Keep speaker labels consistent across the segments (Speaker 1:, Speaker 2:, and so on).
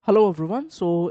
Speaker 1: Hello everyone.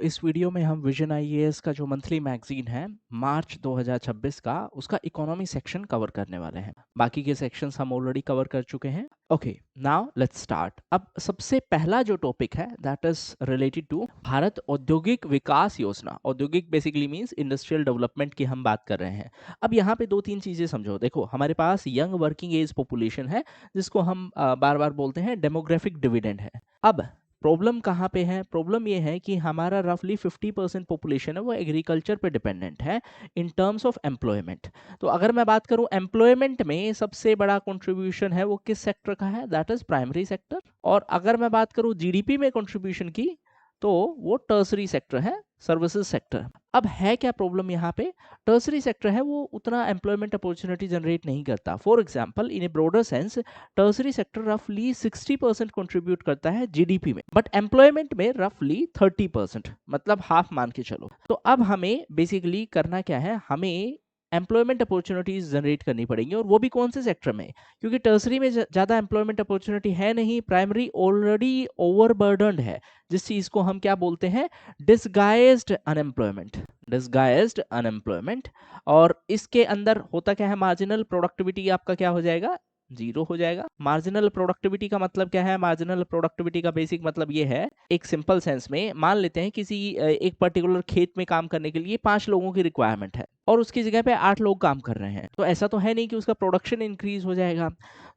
Speaker 1: इस video में हम विजन आईएएस का जो मंथली मैगजीन है मार्च 2026 का उसका इकोनॉमी सेक्शन कवर करने वाले हैं। बाकी के सेक्शंस हम ऑलरेडी कवर कर चुके हैं। Okay, now let's start. अब सबसे पहला जो टॉपिक है that is related to Bharat Audyogik Vikas योजना। औद्योगिक बेसिकली मींस इंडस्ट्रियल डेवलपमेंट की हम बात कर रहे हैं। अब यहाँ पे दो तीन चीजें समझो। देखो, हमारे पास यंग वर्किंग एज पॉपुलेशन है जिसको हम बार बार बोलते हैं डेमोग्राफिक डिविडेंड है। अब प्रॉब्लम कहाँ पे है? प्रॉब्लम ये है कि हमारा रफली 50% पॉपुलेशन है वो एग्रीकल्चर पे डिपेंडेंट है इन टर्म्स ऑफ एम्प्लॉयमेंट। तो अगर मैं बात करूं एम्प्लॉयमेंट में सबसे बड़ा कंट्रीब्यूशन है वो किस सेक्टर का है? That is primary sector. और अगर मैं बात करूं जीडीपी में कंट्रीब्यूशन की तो वो टर्सरी सेक्टर है, सर्विसेज सेक्टर। अब है क्या प्रॉब्लम यहाँ पे? टर्सरी सेक्टर है वो उतना एम्प्लॉयमेंट अपॉर्चुनिटी जनरेट नहीं करता। For example in A broader sense tertiary sector रफली 60% कंट्रीब्यूट करता है जीडीपी में, बट एम्प्लॉयमेंट में रफली 30%, मतलब हाफ मान के चलो। तो अब हमें बेसिकली करना क्या है? हमें एम्प्लॉयमेंट अपॉर्चुनिटीज जनरेट करनी पड़ेंगी, और वो भी कौन से सेक्टर में? क्योंकि टर्सरी में ज्यादा एम्प्लॉयमेंट अपॉर्चुनिटी है नहीं, प्राइमरी ऑलरेडी ओवरबर्डन्ड है, जिस चीज को हम क्या बोलते हैं? Disguised unemployment. Disguised unemployment. और इसके अंदर होता क्या है? मार्जिनल प्रोडक्टिविटी आपका क्या हो जाएगा? जीरो हो जाएगा। मार्जिनल प्रोडक्टिविटी का मतलब क्या है? मार्जिनल प्रोडक्टिविटी का बेसिक मतलब ये है, एक सिंपल सेंस में मान लेते हैं किसी एक पर्टिकुलर खेत में काम करने के लिए 5 लोगों की रिक्वायरमेंट है और उसकी जगह पे 8 लोग काम कर रहे हैं, तो ऐसा तो है नहीं कि उसका प्रोडक्शन इंक्रीज हो जाएगा।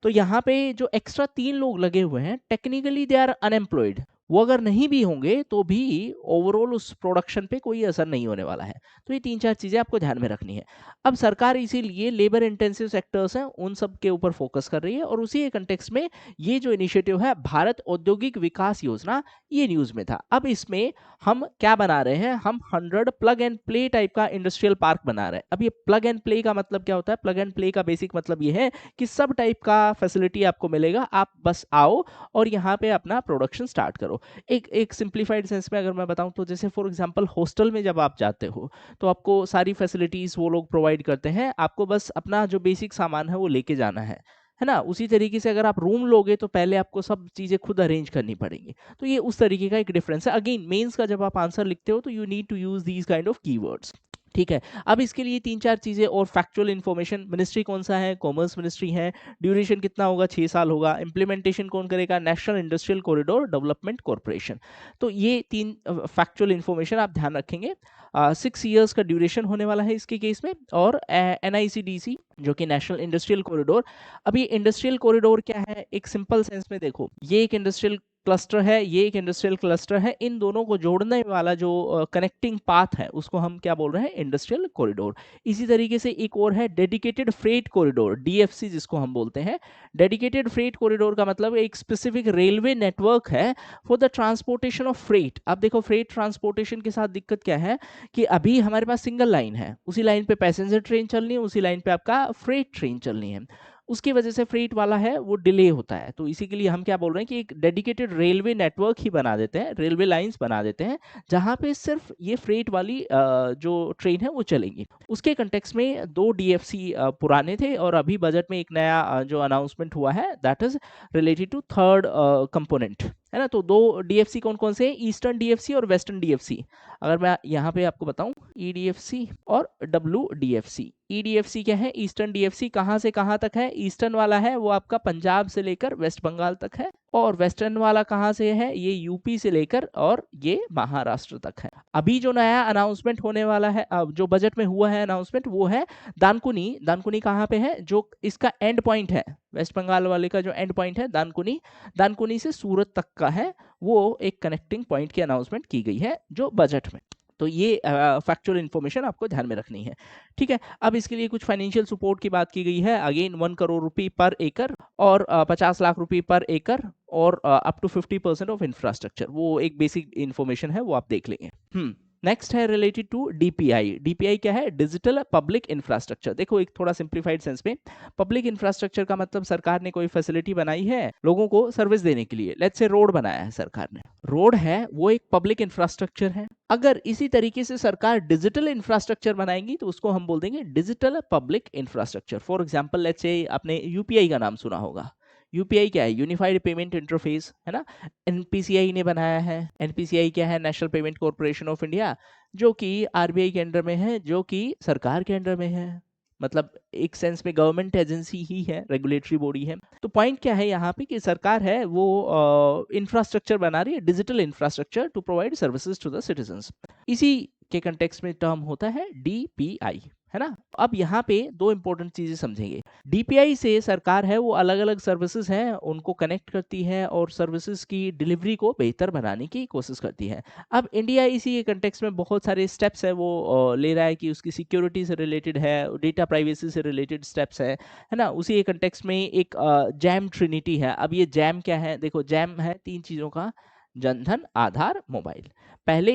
Speaker 1: तो यहाँ पे जो एक्स्ट्रा 3 लोग लगे हुए हैं टेक्निकली दे आर अनएम्प्लॉयड। वो अगर नहीं भी होंगे तो भी ओवरऑल उस प्रोडक्शन पे कोई असर नहीं होने वाला है। तो ये 3-4 चीजें आपको ध्यान में रखनी है। अब सरकार इसीलिए लेबर इंटेंसिव सेक्टर्स हैं उन सब के ऊपर फोकस कर रही है, और उसी कंटेक्स्ट में ये जो इनिशिएटिव है भारत औद्योगिक विकास योजना, ये न्यूज में था। अब इसमें हम क्या बना रहे हैं? हम 100 प्लग एंड प्ले टाइप का इंडस्ट्रियल पार्क बना रहे हैं। अब ये प्लग एंड प्ले का मतलब क्या होता है? प्लग एंड प्ले का बेसिक मतलब ये है कि सब टाइप का फैसिलिटी आपको मिलेगा, आप बस आओ और यहाँ पे अपना प्रोडक्शन स्टार्ट करो। एक एक सिंप्लीफाइड सेंस में अगर मैं बताऊं तो जैसे फॉर एग्जांपल हॉस्टल में जब आप जाते हो तो आपको सारी फैसिलिटीज वो लोग प्रोवाइड करते हैं, आपको बस अपना जो बेसिक सामान है वो लेके जाना है ना? उसी तरीके से अगर आप रूम लोगे तो पहले आपको सब चीजें खुद अरेंज करनी पड़ेंगी। तो ये उस तरीके का एक डिफरेंस है। अगेन मेंस का जब आप आंसर लिखते हो तो you need to use these kind of keywords. ठीक है। अब इसके लिए 3-4 चीजें और फैक्चुअल इन्फॉर्मेशन। मिनिस्ट्री कौन सा है? कॉमर्स मिनिस्ट्री है। ड्यूरेशन कितना होगा? 6 साल होगा। इंप्लीमेंटेशन कौन करेगा? National industrial corridor development corporation. तो ये 3 फैक्चुअल इन्फॉर्मेशन आप ध्यान रखेंगे। 6 इयर्स का ड्यूरेशन होने वाला है इसके केस में। और एनआईसीडीसी जो कि नेशनल इंडस्ट्रियल कॉरिडोर। अभी इंडस्ट्रियल कॉरिडोर क्या है? एक सिंपल सेंस में देखो, ये एक इंडस्ट्रियल क्लस्टर है, ये एक इंडस्ट्रियल क्लस्टर है, इन दोनों को जोड़ने वाला जो कनेक्टिंग पाथ है उसको हम क्या बोल रहे हैं? Industrial corridor. इसी तरीके से एक और है डेडिकेटेड फ्रेट कॉरिडोर, डीएफसी जिसको हम बोलते हैं। डेडिकेटेड फ्रेट कॉरिडोर का मतलब एक स्पेसिफिक रेलवे नेटवर्क है for the transportation of freight. अब देखो, फ्रेट ट्रांसपोर्टेशन के साथ दिक्कत क्या है कि अभी हमारे पास सिंगल लाइन है, उसी लाइन पे पैसेंजर ट्रेन चलनी है, उसी लाइन पे आपका फ्रेट ट्रेन चलनी है। उसकी वजह से फ्रेट वाला है वो डिले होता है। तो इसी के लिए हम क्या बोल रहे हैं कि एक डेडिकेटेड रेलवे नेटवर्क ही बना देते हैं, रेलवे लाइंस बना देते हैं, जहां पे सिर्फ ये फ्रेट वाली जो ट्रेन है वो चलेंगी। उसके कंटेक्स्ट में 2 डीएफसी पुराने थे, और अभी बजट में एक नया जो अनाउंसमेंट हुआ है that is related to third component, है ना? तो 2 डीएफसी कौन कौन से हैं? ईस्टर्न डीएफसी और वेस्टर्न डीएफसी। अगर मैं यहाँ पे आपको बताऊं, ईडीएफसी और डब्ल्यूडीएफसी। ईडीएफसी क्या है? ईस्टर्न डीएफसी कहाँ से कहाँ तक है? ईस्टर्न वाला है वो आपका पंजाब से लेकर वेस्ट बंगाल तक है, और वेस्टर्न वाला कहाँ से है? ये यूपी से लेकर और ये महाराष्ट्र तक है। अभी जो नया अनाउंसमेंट होने वाला है, जो बजट में हुआ है अनाउंसमेंट, वो है दानकुनी। दानकुनी कहाँ पे है? जो इसका एंड पॉइंट है, वेस्ट बंगाल वाले का जो एंड पॉइंट है दानकुनी, दानकुनी से सूरत तक का है, वो एक कनेक्टिंग पॉइंट की अनाउंसमेंट की गई है जो बजट में। तो ये फैक्चुअल इन्फॉर्मेशन आपको ध्यान में रखनी है। ठीक है। अब इसके लिए कुछ फाइनेंशियल सपोर्ट की बात की गई है। अगेन 1 करोड़ रुपए पर एकड़, और 50 लाख रुपए पर एकड़, और अप टू 50% ऑफ इंफ्रास्ट्रक्चर। वो एक बेसिक इन्फॉर्मेशन है, वो आप देख लेंगे। नेक्स्ट है रिलेटेड टू डीपीआई। डीपीआई क्या है? Digital public infrastructure. देखो, एक थोड़ा सिंप्लीफाइड सेंस में पब्लिक इंफ्रास्ट्रक्चर का मतलब सरकार ने कोई फैसिलिटी बनाई है लोगों को सर्विस देने के लिए। लेट्स से रोड बनाया है सरकार ने, रोड है वो एक पब्लिक इंफ्रास्ट्रक्चर है। अगर इसी तरीके से सरकार डिजिटल इंफ्रास्ट्रक्चर बनाएगी तो उसको हम बोल देंगे digital public infrastructure. For example let's say आपने यूपीआई का नाम सुना होगा। यूपीआई क्या है? यूनिफाइड पेमेंट इंटरफेस, है ना? एनपीसीआई ने बनाया है। एनपीसीआई क्या है? National payment corporation of India, जो कि आरबीआई के अंडर में है, जो कि सरकार के अंडर में है। मतलब एक सेंस में गवर्नमेंट एजेंसी ही है, रेगुलेटरी बॉडी है। तो पॉइंट क्या है यहाँ पे कि सरकार है वो इंफ्रास्ट्रक्चर बना रही है, digital infrastructure to provide services to the citizens. इसी के कंटेक्स्ट में टर्म होता है डीपीआई, है ना? अब यहाँ पे दो इंपॉर्टेंट चीजें समझेंगे। डीपीआई से सरकार है वो अलग अलग सर्विसेज हैं उनको कनेक्ट करती है और सर्विसेज की डिलीवरी को बेहतर बनाने की कोशिश करती है। अब इंडिया इसी के कंटेक्स्ट में बहुत सारे स्टेप्स है वो ले रहा है कि उसकी सिक्योरिटी से रिलेटेड है, डेटा प्राइवेसी से रिलेटेड स्टेप्स है ना? उसी के कंटेक्स्ट में एक जैम ट्रिनिटी है। अब ये जैम क्या है? देखो, जैम है तीन चीजों का: जनधन, आधार, मोबाइल। पहले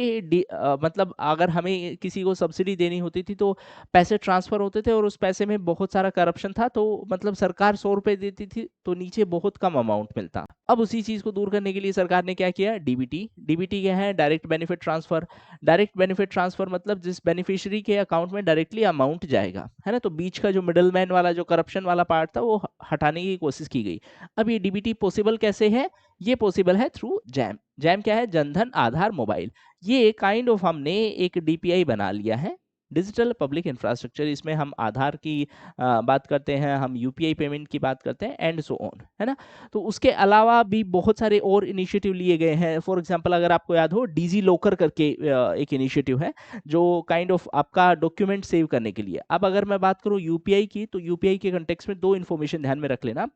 Speaker 1: मतलब अगर हमें किसी को सब्सिडी देनी होती थी तो पैसे ट्रांसफर होते थे और उस पैसे में बहुत सारा करप्शन था, तो मतलब सरकार 100 रुपए देती थी तो नीचे बहुत कम अमाउंट मिलता। अब उसी चीज को दूर करने के लिए सरकार ने क्या किया? डीबीटी। डीबीटी क्या है? Direct benefit transfer. Direct benefit transfer मतलब जिस बेनिफिशियरी के अकाउंट में डायरेक्टली अमाउंट जाएगा, है ना? तो बीच का जो मिडल मैन वाला जो करप्शन वाला पार्ट था वो हटाने की कोशिश की गई। अब ये डीबीटी पॉसिबल कैसे है? ये पॉसिबल है थ्रू जैम। जैम क्या है? जनधन, आधार, मोबाइल। ये काइंड ऑफ हमने एक डीपीआई बना लिया है, डिजिटल पब्लिक इंफ्रास्ट्रक्चर। इसमें हम आधार की बात करते हैं, हम यूपीआई पेमेंट की बात करते हैं, एंड सो ऑन, है ना? तो उसके अलावा भी बहुत सारे और इनिशिएटिव लिए गए हैं। फॉर एग्जांपल अगर आपको याद हो, डीजी लॉकर करके एक इनिशिएटिव है जो काइंड ऑफ आपका डॉक्यूमेंट सेव करने के लिए। अब अगर मैं बात करूं यूपीआई की, तो यूपीआई के कंटेक्स्ट में दो इन्फॉर्मेशन ध्यान में रख लेना।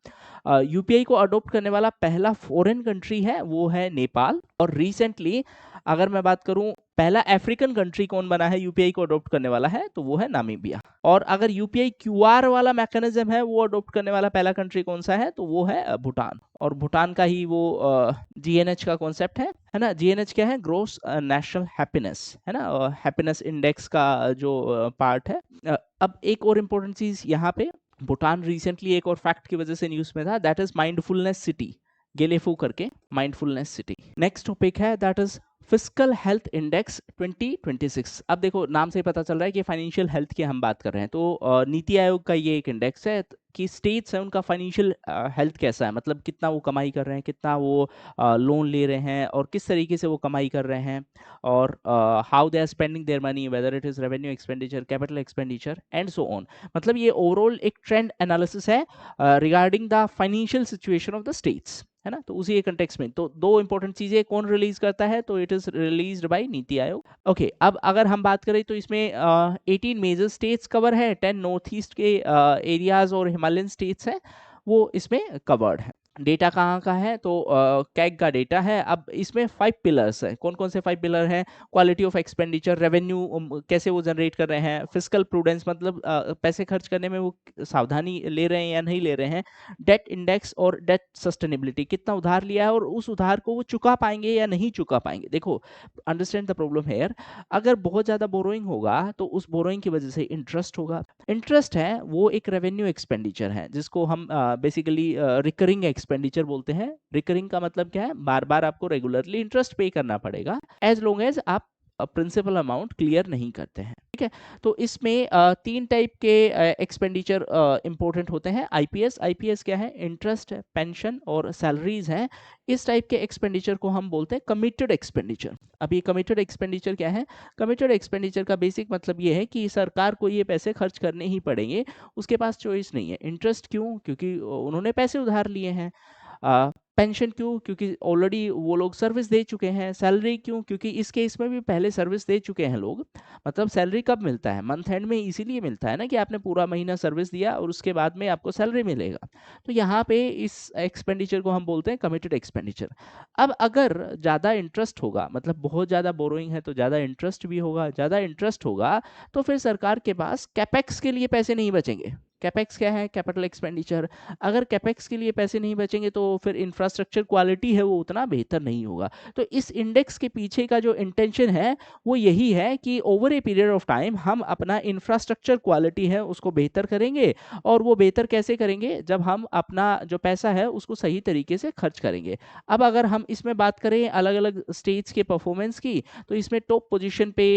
Speaker 1: यूपीआई को अडॉप्ट करने वाला पहला फॉरेन कंट्री है वो है नेपाल, और रिसेंटली अगर मैं बात करूं पहला अफ्रीकन कंट्री कौन बना है यूपीआई को अडॉप्ट करने वाला है, तो वो है नामीबिया। और अगर यूपीआई क्यूआर वाला मैकेनिज्म है वो अडॉप्ट करने वाला पहला कंट्री कौन सा है, तो वो है भूटान। और भूटान का ही वो जीएनएच का कॉन्सेप्ट है ना? जीएनएच क्या है? ग्रोस नेशनल हैप्पीनेस, है ना? हैप्पीनेस इंडेक्स का जो पार्ट है। अब एक और इम्पोर्टेंट चीज यहाँ पे, भूटान रिसेंटली एक और फैक्ट की वजह से न्यूज में था, that is mindfulness city, Gelephu करके माइंडफुलनेस सिटी। नेक्स्ट टॉपिक है that is fiscal health index 2026। अब देखो नाम से ही पता चल रहा है कि फाइनेंशियल हेल्थ की हम बात कर रहे हैं। तो नीति आयोग का ये एक इंडेक्स है कि स्टेट्स है उनका फाइनेंशियल हेल्थ कैसा है, मतलब कितना वो कमाई कर रहे हैं, कितना वो लोन ले रहे हैं, और किस तरीके से वो कमाई कर रहे हैं, और how they are spending their money, whether it is revenue expenditure, capital expenditure, and so on. मतलब ये ओवरऑल एक ट्रेंड एनालिसिस है regarding the financial situation of the states, है ना? तो उसी कंटेक्स्ट में तो दो इंपॉर्टेंट चीजें कौन रिलीज करता है, तो it is released by NITI Aayog. Okay, अब अगर हम बात करें तो इसमें 18 मेजर स्टेट्स कवर है, 10 नॉर्थ ईस्ट के एरियाज और हिमालयन स्टेट्स हैं वो इसमें कवर्ड है। डेटा कहाँ का है, तो कैग का डेटा है। अब इसमें 5 पिलर्स है। कौन कौन से 5 पिलर हैं? क्वालिटी ऑफ एक्सपेंडिचर, रेवेन्यू कैसे वो जनरेट कर रहे हैं, फिस्कल प्रूडेंस मतलब पैसे खर्च करने में वो सावधानी ले रहे हैं या नहीं ले रहे हैं, डेट इंडेक्स और डेट सस्टेनेबिलिटी, कितना उधार लिया है और उस उधार को वो चुका पाएंगे या नहीं चुका पाएंगे। देखो, अंडरस्टैंड द प्रॉब्लम हेयर, अगर बहुत ज्यादा बोरोइंग होगा तो उस बोरोइंग की वजह से इंटरेस्ट होगा। इंटरेस्ट है वो एक रेवेन्यू एक्सपेंडिचर है जिसको हम बेसिकली रिकरिंग एक्सपेंडिचर बोलते हैं। रिकरिंग का मतलब क्या है? बार बार आपको रेगुलरली इंटरेस्ट पे करना पड़ेगा एज लॉन्ग एज आप प्रिंसिपल अमाउंट क्लियर नहीं करते हैं, ठीक है? तो इसमें 3 टाइप के एक्सपेंडिचर इंपॉर्टेंट होते हैं। आईपीएस, आईपीएस क्या है? इंटरेस्ट, पेंशन और सैलरीज है। इस टाइप के एक्सपेंडिचर को हम बोलते हैं कमिटेड एक्सपेंडिचर। अब ये कमिटेड एक्सपेंडिचर क्या है? कमिटेड एक्सपेंडिचर का बेसिक मतलब ये है कि सरकार को ये पैसे खर्च करने ही पड़ेंगे, उसके पास चॉइस नहीं है। इंटरेस्ट क्यों? क्योंकि उन्होंने पैसे उधार लिए हैं। पेंशन क्यों? क्योंकि ऑलरेडी वो लोग सर्विस दे चुके हैं। सैलरी क्यों? क्योंकि इस केस में भी पहले सर्विस दे चुके हैं लोग। मतलब सैलरी कब मिलता है? मंथ एंड में, इसीलिए मिलता है ना कि आपने पूरा महीना सर्विस दिया और उसके बाद में आपको सैलरी मिलेगा। तो यहाँ पे इस एक्सपेंडिचर को हम बोलते हैं कमिटेड एक्सपेंडिचर। अब अगर ज़्यादा इंटरेस्ट होगा, मतलब बहुत ज़्यादा बोरोइंग है तो ज़्यादा इंटरेस्ट भी होगा, ज़्यादा इंटरेस्ट होगा तो फिर सरकार के पास कैपेक्स के लिए पैसे नहीं बचेंगे। कैपेक्स क्या है? Capital expenditure. अगर कैपेक्स के लिए पैसे नहीं बचेंगे तो फिर इंफ्रास्ट्रक्चर क्वालिटी है वो उतना बेहतर नहीं होगा। तो इस इंडेक्स के पीछे का जो इंटेंशन है वो यही है कि over a period of time हम अपना इंफ्रास्ट्रक्चर क्वालिटी है उसको बेहतर करेंगे। और वो बेहतर कैसे करेंगे? जब हम अपना जो पैसा है उसको सही तरीके से खर्च करेंगे। अब अगर हम इसमें बात करें अलग अलग स्टेट्स के परफॉर्मेंस की, तो इसमें टॉप पोजीशन पे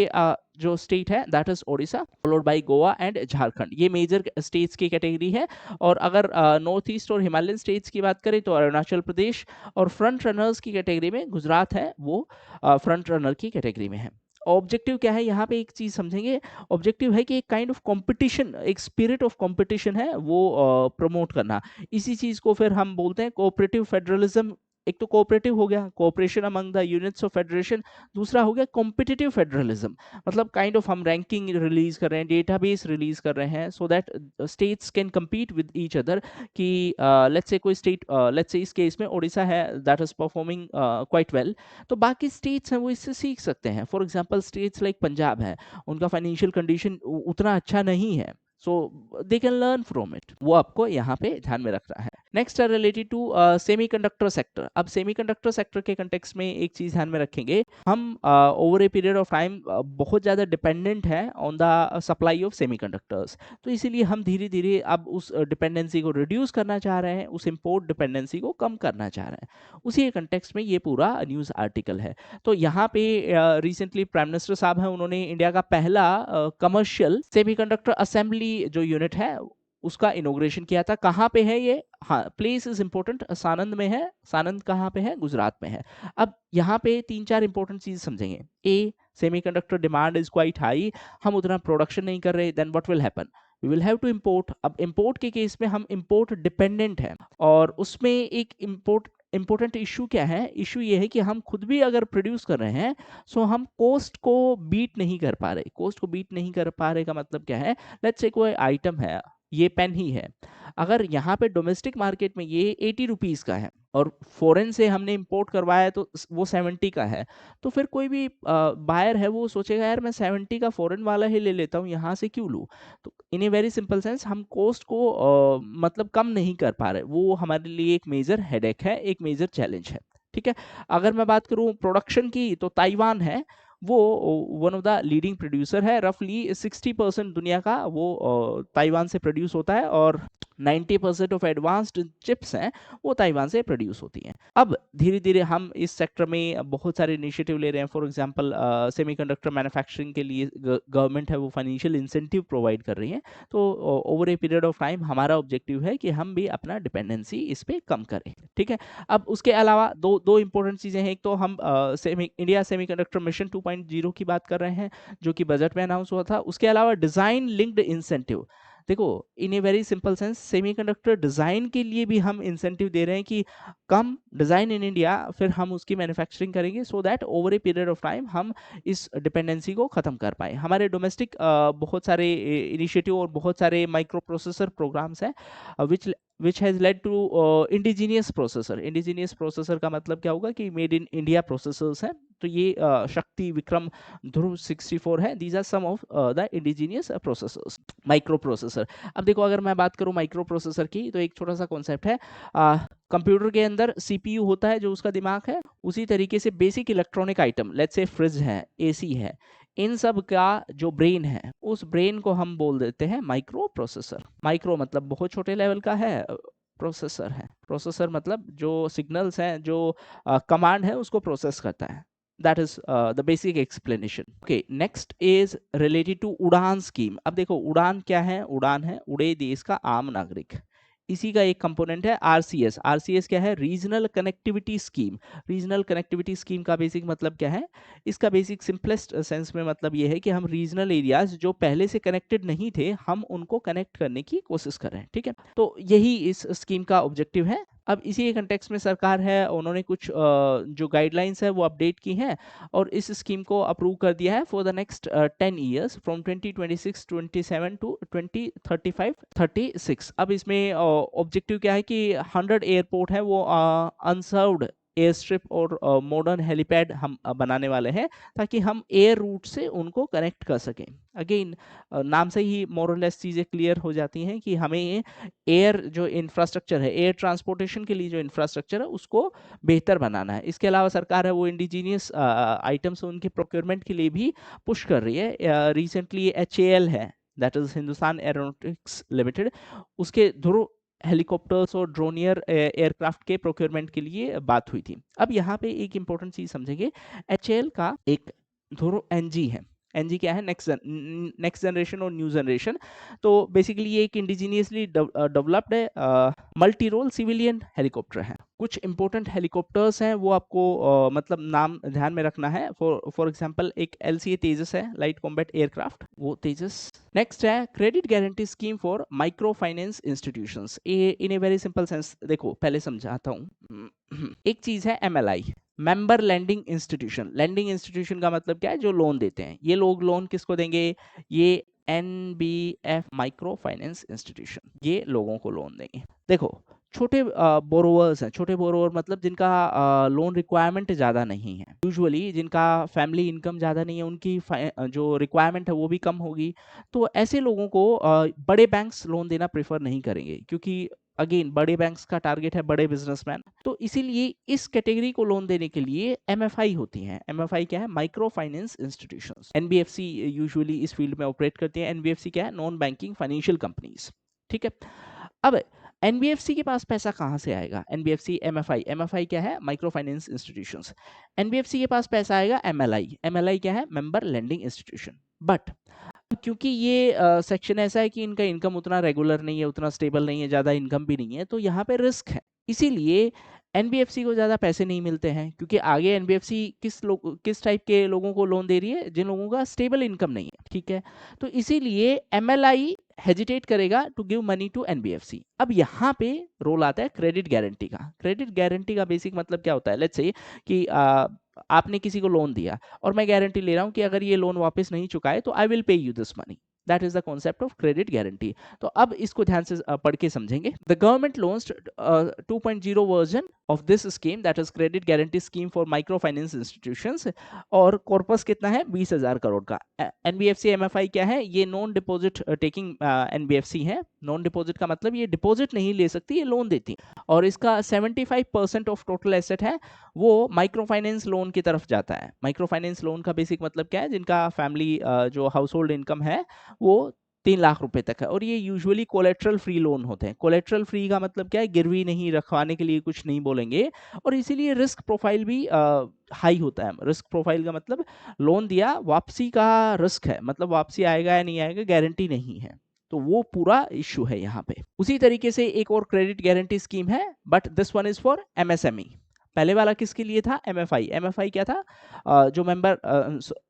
Speaker 1: जो स्टेट है that is Odisha, followed by Goa and Jharkhand. ये मेजर स्टेट्स की कैटेगरी है। और अगर नॉर्थ ईस्ट और हिमालयन स्टेट्स की बात करें तो अरुणाचल प्रदेश, और फ्रंट रनर्स की कैटेगरी में गुजरात है, वो फ्रंट रनर की कैटेगरी में है। ऑब्जेक्टिव क्या है यहाँ पे, एक चीज समझेंगे। ऑब्जेक्टिव है कि एक काइंड ऑफ कंपटीशन, एक स्पिरिट ऑफ कंपटीशन है वो प्रमोट करना। इसी चीज को फिर हम बोलते हैं कोऑपरेटिव फेडरलिज्म। एक तो कोऑपरेटिव हो गया, cooperation among the units of federation. दूसरा हो गया कॉम्पिटिटिव फेडरलिज्म, मतलब काइंड ऑफ हम रैंकिंग रिलीज कर रहे हैं, डेटाबेस रिलीज कर रहे हैं, so that states can compete with each other. कि लेट्स से कोई स्टेट, लेट्स से इस केस में ओडिशा है that is performing quite well, तो बाकी स्टेट्स हैं वो इससे सीख सकते हैं। For example states like Punjab है, उनका फाइनेंशियल कंडीशन उतना अच्छा नहीं है, so they can learn from it. वो आपको यहाँ पे ध्यान में रखना है। नेक्स्ट है रिलेटेड टू सेमीकंडक्टर सेक्टर। अब सेमीकंडक्टर सेक्टर के कंटेक्स्ट में एक चीज ध्यान में रखेंगे, हम over a period of time बहुत ज़्यादा डिपेंडेंट है on the supply of semiconductors. तो इसीलिए हम धीरे धीरे अब उस डिपेंडेंसी को रिड्यूस करना चाह रहे हैं, उस इम्पोर्ट डिपेंडेंसी को कम करना चाह रहे हैं। उसी कंटेक्स्ट में ये पूरा न्यूज़ आर्टिकल है। तो यहाँ पे रिसेंटली प्राइम मिनिस्टर साहब हैं, उन्होंने इंडिया का पहला कमर्शियल सेमीकंडक्टर असेंबली जो यूनिट है उसका इनोग्रेशन किया था। कहाँ पे है ये? हाँ, प्लेस इज इंपॉर्टेंट, सानंद में है। सानंद कहाँ पे है? गुजरात में है। अब यहाँ पे 3-4 इंपॉर्टेंट चीज समझेंगे। A, semiconductor demand is quite high, हम उतना प्रोडक्शन नहीं कर रहे, then what will happen? We will have to import. अब इंपोर्ट के केस में हम इंपोर्ट डिपेंडेंट है, और उसमें एक इंपोर्टेंट इशू क्या है? इशू ये है कि हम खुद भी अगर प्रोड्यूस कर रहे हैं, सो हम कोस्ट को बीट नहीं कर पा रहे। कोस्ट को बीट नहीं कर पा रहे का मतलब क्या है? लेट्स से कोई आइटम है, ये पेन ही है, अगर यहाँ पे डोमेस्टिक मार्केट में ये 80 रुपीज का है और फॉरेन से हमने इंपोर्ट करवाया है तो वो 70 का है, तो फिर कोई भी बायर है वो सोचेगा यार मैं 70 का फॉरेन वाला ही ले लेता हूँ, यहाँ से क्यों लूँ? तो इन ए वेरी सिंपल सेंस हम कोस्ट को मतलब कम नहीं कर पा रहे। वो हमारे लिए एक मेजर हेडेक है, एक मेजर चैलेंज है। ठीक है। अगर मैं बात करूं प्रोडक्शन की, तो ताइवान है, वो one of the leading producer है। रफली 60% दुनिया का वो ताइवान से प्रोड्यूस होता है, और 90% ऑफ एडवांस्ड चिप्स हैं वो ताइवान से प्रोड्यूस होती हैं। अब धीरे धीरे हम इस सेक्टर में बहुत सारे इनिशिएटिव ले रहे हैं। फॉर एग्जांपल सेमीकंडक्टर मैन्युफैक्चरिंग के लिए गवर्नमेंट है वो फाइनेंशियल इंसेंटिव प्रोवाइड कर रही है। तो over a period of time हमारा ऑब्जेक्टिव है कि हम भी अपना डिपेंडेंसी इस पे कम करें। ठीक है। अब उसके अलावा दो इंपॉर्टेंट चीजें हैं। एक तो हम इंडिया सेमीकंडक्टर मिशन 2.0 की बात कर रहे हैं, जो कि बजट में अनाउंस हुआ था। उसके अलावा डिजाइन लिंक्ड इंसेंटिव। देखो, in a very simple sense semiconductor design के लिए भी हम इंसेंटिव दे रहे हैं कि कम डिजाइन इन इंडिया, फिर हम उसकी मैन्युफैक्चरिंग करेंगे, so that over a period of time हम इस डिपेंडेंसी को खत्म कर पाए। हमारे डोमेस्टिक बहुत सारे इनिशिएटिव और बहुत सारे माइक्रो प्रोसेसर प्रोग्राम्स हैं which has led to indigenous processor। indigenous processor का मतलब क्या होगा कि मेड इन इंडिया प्रोसेसर्स हैं। तो ये शक्ति, विक्रम, ध्रुव 64 है। These are some of the indigenous processors, micro processor. अब देखो, अगर मैं बात करूं माइक्रो प्रोसेसर की, तो एक छोटा सा कॉन्सेप्ट है। कंप्यूटर के अंदर सीपीयू होता है जो उसका दिमाग है, उसी तरीके से basic electronic item, let's say fridge है, एसी है, इन सब का जो ब्रेन है, उस ब्रेन को हम बोल देते हैं माइक्रो प्रोसेसर। माइक्रो मतलब बहुत छोटे लेवल का है, प्रोसेसर है, प्रोसेसर मतलब जो सिग्नल्स हैं, जो कमांड है उसको प्रोसेस करता है। That is the basic explanation. Okay, next is related to उड़ान स्कीम। अब देखो, उड़ान क्या है? उड़ान है उड़े देश का आम नागरिक, इसी का एक कंपोनेंट है आरसीएस। आरसीएस क्या है? Regional connectivity scheme. Regional connectivity scheme का बेसिक मतलब क्या है? इसका बेसिक सिंपलेस्ट सेंस में मतलब ये है कि हम रीजनल एरियाज जो पहले से कनेक्टेड नहीं थे, हम उनको कनेक्ट करने की कोशिश कर रहे हैं। ठीक है, तो यही इस स्कीम का ऑब्जेक्टिव है। अब इसी के कंटेक्स्ट में सरकार है, उन्होंने कुछ जो गाइडलाइंस है वो अपडेट की हैं, और इस स्कीम को अप्रूव कर दिया है for the next 10 years, from 2026-27 to 2035-36। अब इसमें ऑब्जेक्टिव क्या है कि 100 एयरपोर्ट है वो अनसर्व्ड एयर स्ट्रिप और मॉडर्न हेलीपैड हम बनाने वाले हैं, ताकि हम एयर रूट से उनको कनेक्ट कर सकें। अगेन, नाम से ही मोरलेस चीज़ें क्लियर हो जाती हैं कि हमें एयर जो इंफ्रास्ट्रक्चर है, एयर ट्रांसपोर्टेशन के लिए जो इंफ्रास्ट्रक्चर है उसको बेहतर बनाना है। इसके अलावा सरकार है वो इंडिजीनियस आइटम्स उनके प्रोक्योरमेंट के लिए भी पुश कर रही है। रिसेंटली HAL है, that is Hindustan aeronautics limited, उसके ध्रुव हेलीकॉप्टर्स और ड्रोनियर एयरक्राफ्ट के प्रोक्योरमेंट के लिए बात हुई थी। अब यहाँ पे एक इंपॉर्टेंट चीज समझेंगे, HAL का एक ध्रुव NG है। एनजी क्या है, नेक्स्ट जनरेशन और न्यू जनरेशन। तो बेसिकली ये एक indigenously developed multi role civilian helicopter है। कुछ इंपॉर्टेंट हेलीकॉप्टर्स हैं वो आपको मतलब नाम ध्यान में रखना है। फॉर एग्जांपल एक LCA तेजस है, लाइट कॉम्बैट एयरक्राफ्ट, वो तेजस। नेक्स्ट है credit guarantee scheme for micro finance institutions. In a very simple sense देखो पहले समझाता हूँ। एक चीज है MLI, member lending institution. Lending institution का मतलब क्या है, जो लोन देते हैं। ये लोग लोन किसको देंगे, ये NBF माइक्रो फाइनेंस इंस्टीट्यूशन, ये लोगों को लोन देंगे। देखो छोटे बोरोवर्स हैं, छोटे बोरोवर मतलब जिनका लोन रिक्वायरमेंट ज़्यादा नहीं है, यूजुअली जिनका फैमिली इनकम ज़्यादा नहीं है, उनकी जो रिक्वायरमेंट है वो भी कम होगी। तो ऐसे लोगों को बड़े बैंक्स लोन देना प्रेफर नहीं करेंगे, क्योंकि अगेन बड़े बैंक्स का टारगेट है बड़े बिजनेसमैन। तो इसीलिए इस कैटेगरी को लोन देने के लिए MFI होती हैं। MFI क्या है, micro finance institutions. NBFC usually इस फील्ड में ऑपरेट करती है। NBFC क्या है, नॉन बैंकिंग फाइनेंशियल कंपनीज। ठीक है, अब NBFC के पास पैसा कहाँ से आएगा, NBFC MFI क्या है, माइक्रो फाइनेंस इंस्टीट्यूशंस। NBFC के पास पैसा आएगा MLI क्या है, मेंबर लेंडिंग इंस्टीट्यूशन। बट क्योंकि ये सेक्शन ऐसा है कि इनका इनकम उतना रेगुलर नहीं है, उतना स्टेबल नहीं है, ज़्यादा इनकम भी नहीं है, तो यहाँ पे रिस्क है। इसीलिए NBFC को ज़्यादा पैसे नहीं मिलते हैं, क्योंकि आगे NBFC किस टाइप के लोगों को लोन दे रही है, जिन लोगों का स्टेबल इनकम नहीं है। ठीक है, तो इसीलिए MLI हेजिटेट करेगा to give money to NBFC। अब यहाँ पे रोल आता है क्रेडिट गारंटी का। क्रेडिट गारंटी का बेसिक मतलब क्या होता है, लेट्स से कि आपने किसी को लोन दिया और मैं गारंटी ले रहा हूं कि अगर ये लोन वापस नहीं चुकाए तो I will pay you this money. That is the concept of credit guarantee. तो अब इसको ध्यान से पढ़ के समझेंगे। The government launched 2.0 version of this scheme, that is credit guarantee scheme for micro finance institutions, और कॉर्पस कितना है, 20,000 करोड़ का। NBFC MFI क्या है, ये नॉन डिपॉजिट टेकिंग NBFC है। नॉन डिपॉजिट का मतलब ये डिपॉजिट नहीं ले सकती, ये लोन देती है, और इसका 75% ऑफ टोटल एसेट है वो माइक्रो फाइनेंस लोन की तरफ जाता है। माइक्रो फाइनेंस लोन का बेसिक मतलब क्या है, जिनका फैमिली जो हाउस होल्ड इनकम है वो 3 लाख रुपए तक है, और ये यूजुअली कोलेट्रल फ्री लोन होते हैं। कोलेट्रल फ्री का मतलब क्या है, गिरवी नहीं रखवाने के लिए कुछ नहीं बोलेंगे, और इसीलिए रिस्क प्रोफाइल भी हाई होता है। रिस्क प्रोफाइल का मतलब लोन दिया, वापसी का रिस्क है, मतलब वापसी आएगा या नहीं आएगा गारंटी नहीं है, तो वो पूरा इश्यू है यहाँ पे। उसी तरीके से एक और क्रेडिट गारंटी स्कीम है, but this one is for MSME। पहले वाला किसके लिए था, MFI क्या था, जो member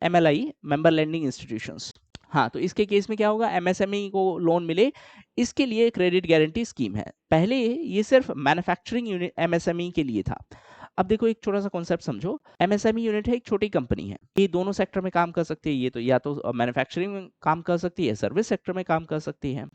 Speaker 1: MLI member lending institutions. हाँ, तो इसके केस में क्या होगा, MSME को लोन मिले, इसके लिए क्रेडिट गारंटी स्कीम है। पहले ये सिर्फ मैन्युफैक्चरिंग यूनिट MSME के लिए था। अब देखो एक छोटा सा कॉन्सेप्ट समझो। MSME यूनिट है, एक छोटी कंपनी है, ये दोनों सेक्टर में काम कर सकती है। ये तो या तो मैन्युफैक्चरिंग में काम कर सकती है, सर्विस सेक्टर में काम कर सकती है।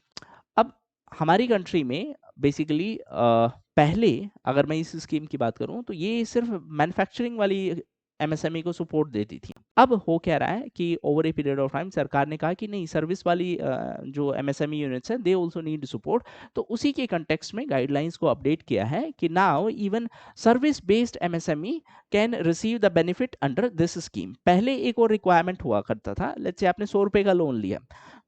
Speaker 1: अब हमारी कंट्री में बेसिकली पहले अगर मैं इस स्कीम की बात करूं तो ये सिर्फ मैन्युफैक्चरिंग वाली MSME को सपोर्ट देती थी। अब हो क्या रहा है कि over a period of time सरकार ने कहा कि नहीं, सर्विस वाली जो MSME यूनिट्स हैं दे आल्सो नीड सपोर्ट। तो उसी के कंटेक्स्ट में गाइडलाइंस को अपडेट किया है कि now even service based MSME can receive the benefit under this scheme. पहले एक और रिक्वायरमेंट हुआ करता था, लेट्स से आपने 100 रुपए का लोन लिया